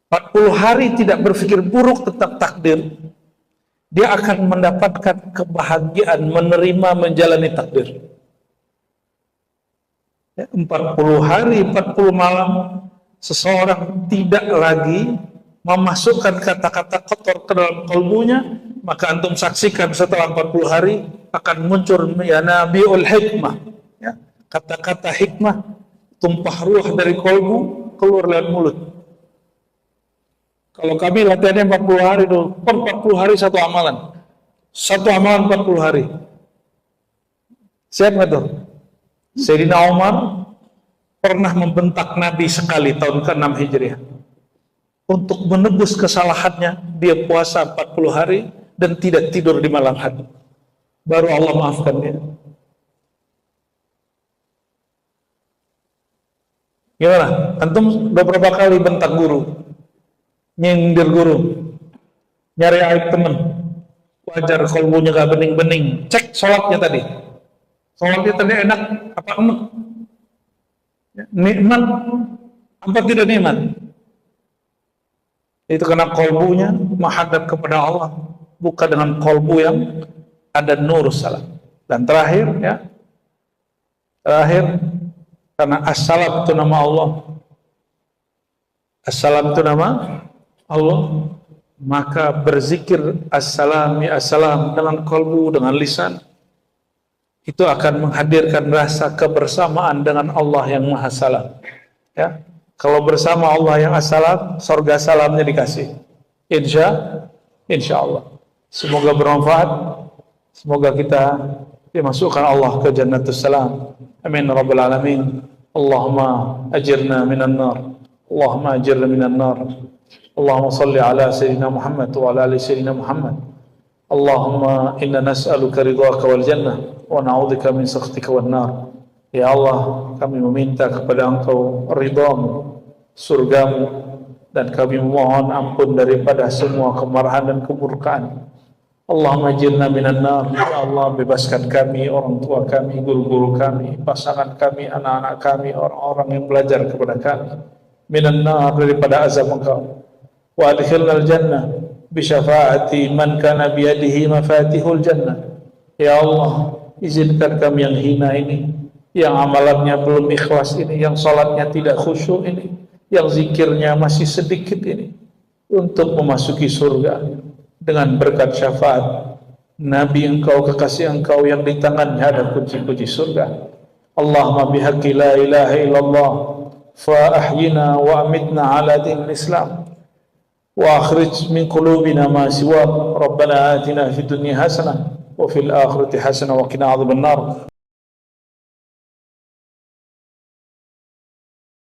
40 hari tidak berpikir buruk tentang takdir, dia akan mendapatkan kebahagiaan menerima menjalani takdir. 40 hari, 40 malam, seseorang tidak lagi memasukkan kata-kata kotor ke dalam kalbunya, maka antum saksikan setelah 40 hari akan muncul ya nabiul hikmah, ya, kata-kata hikmah, tumpah ruah dari kalbu keluar lewat mulut. Kalau kami latihannya 40 hari dulu, per 40 hari satu amalan. Satu amalan 40 hari. Siap nggak tuh? Sayyidina Umar pernah membentak Nabi sekali tahun ke-6 Hijriah. Untuk menebus kesalahannya, dia puasa 40 hari dan tidak tidur di malam hari. Baru Allah maafkan dia. Gimana? Antum udah berapa kali bentak guru? Nyindir guru, nyari aib teman, wajar kalbunya gak bening-bening. Cek sholatnya tadi enak apa enak? Nikmat apa tidak nikmat? Itu karena kalbunya menghadap kepada Allah, bukan dengan kalbu yang ada nur salam. Dan terakhir karena as-salam itu nama Allah, as-salam itu nama Allah, maka berzikir as-salam ya as-salam dengan kalbu, dengan lisan, itu akan menghadirkan rasa kebersamaan dengan Allah yang Maha Salam. Ya, kalau bersama Allah yang as-salam, surga salamnya dikasih. Insya Allah. Semoga bermanfaat. Semoga kita dimasukkan Allah ke jannatus salam. Amin rabbal alamin. Allahumma ajirna minan nar. Allahumma ajirna minan nar. Allahumma salli ala Sayyidina Muhammad wa ala ali Sayyidina Muhammad. Allahumma inna nas'aluka ridhaka wal jannah wa na'udzubika min sakhatika wan nar. Ya Allah, kami meminta kepada Engkau ridhamu, surgamu, dan kami memohon ampun daripada semua kemarahan dan kemurkaan. Allahumma ajirna minan nar. Ya Allah, bebaskan kami, orang tua kami, guru-guru kami, pasangan kami, anak-anak kami, orang-orang yang belajar kepada kami, minan nar, daripada azab Engkau. Wa adkhilnal jannah bi syafaati man kana bi yadihi mafatihul jannah. Ya Allah, izinkan kami yang hina ini, yang amalannya belum ikhlas ini, yang salatnya tidak khusyuk ini, yang zikirnya masih sedikit ini, untuk memasuki surga dengan berkat syafaat Nabi Engkau, kekasih Engkau yang di tangannya ada kunci-kunci surga. Allahumma bihaqqi la ilaha illallah fa ahyina wa amitna ala dinil Islam wa akhrij min qulubina ma siwa. Rabbana atina fid dunya hasanah wa fil akhirati hasanah wa qina adzaban nar.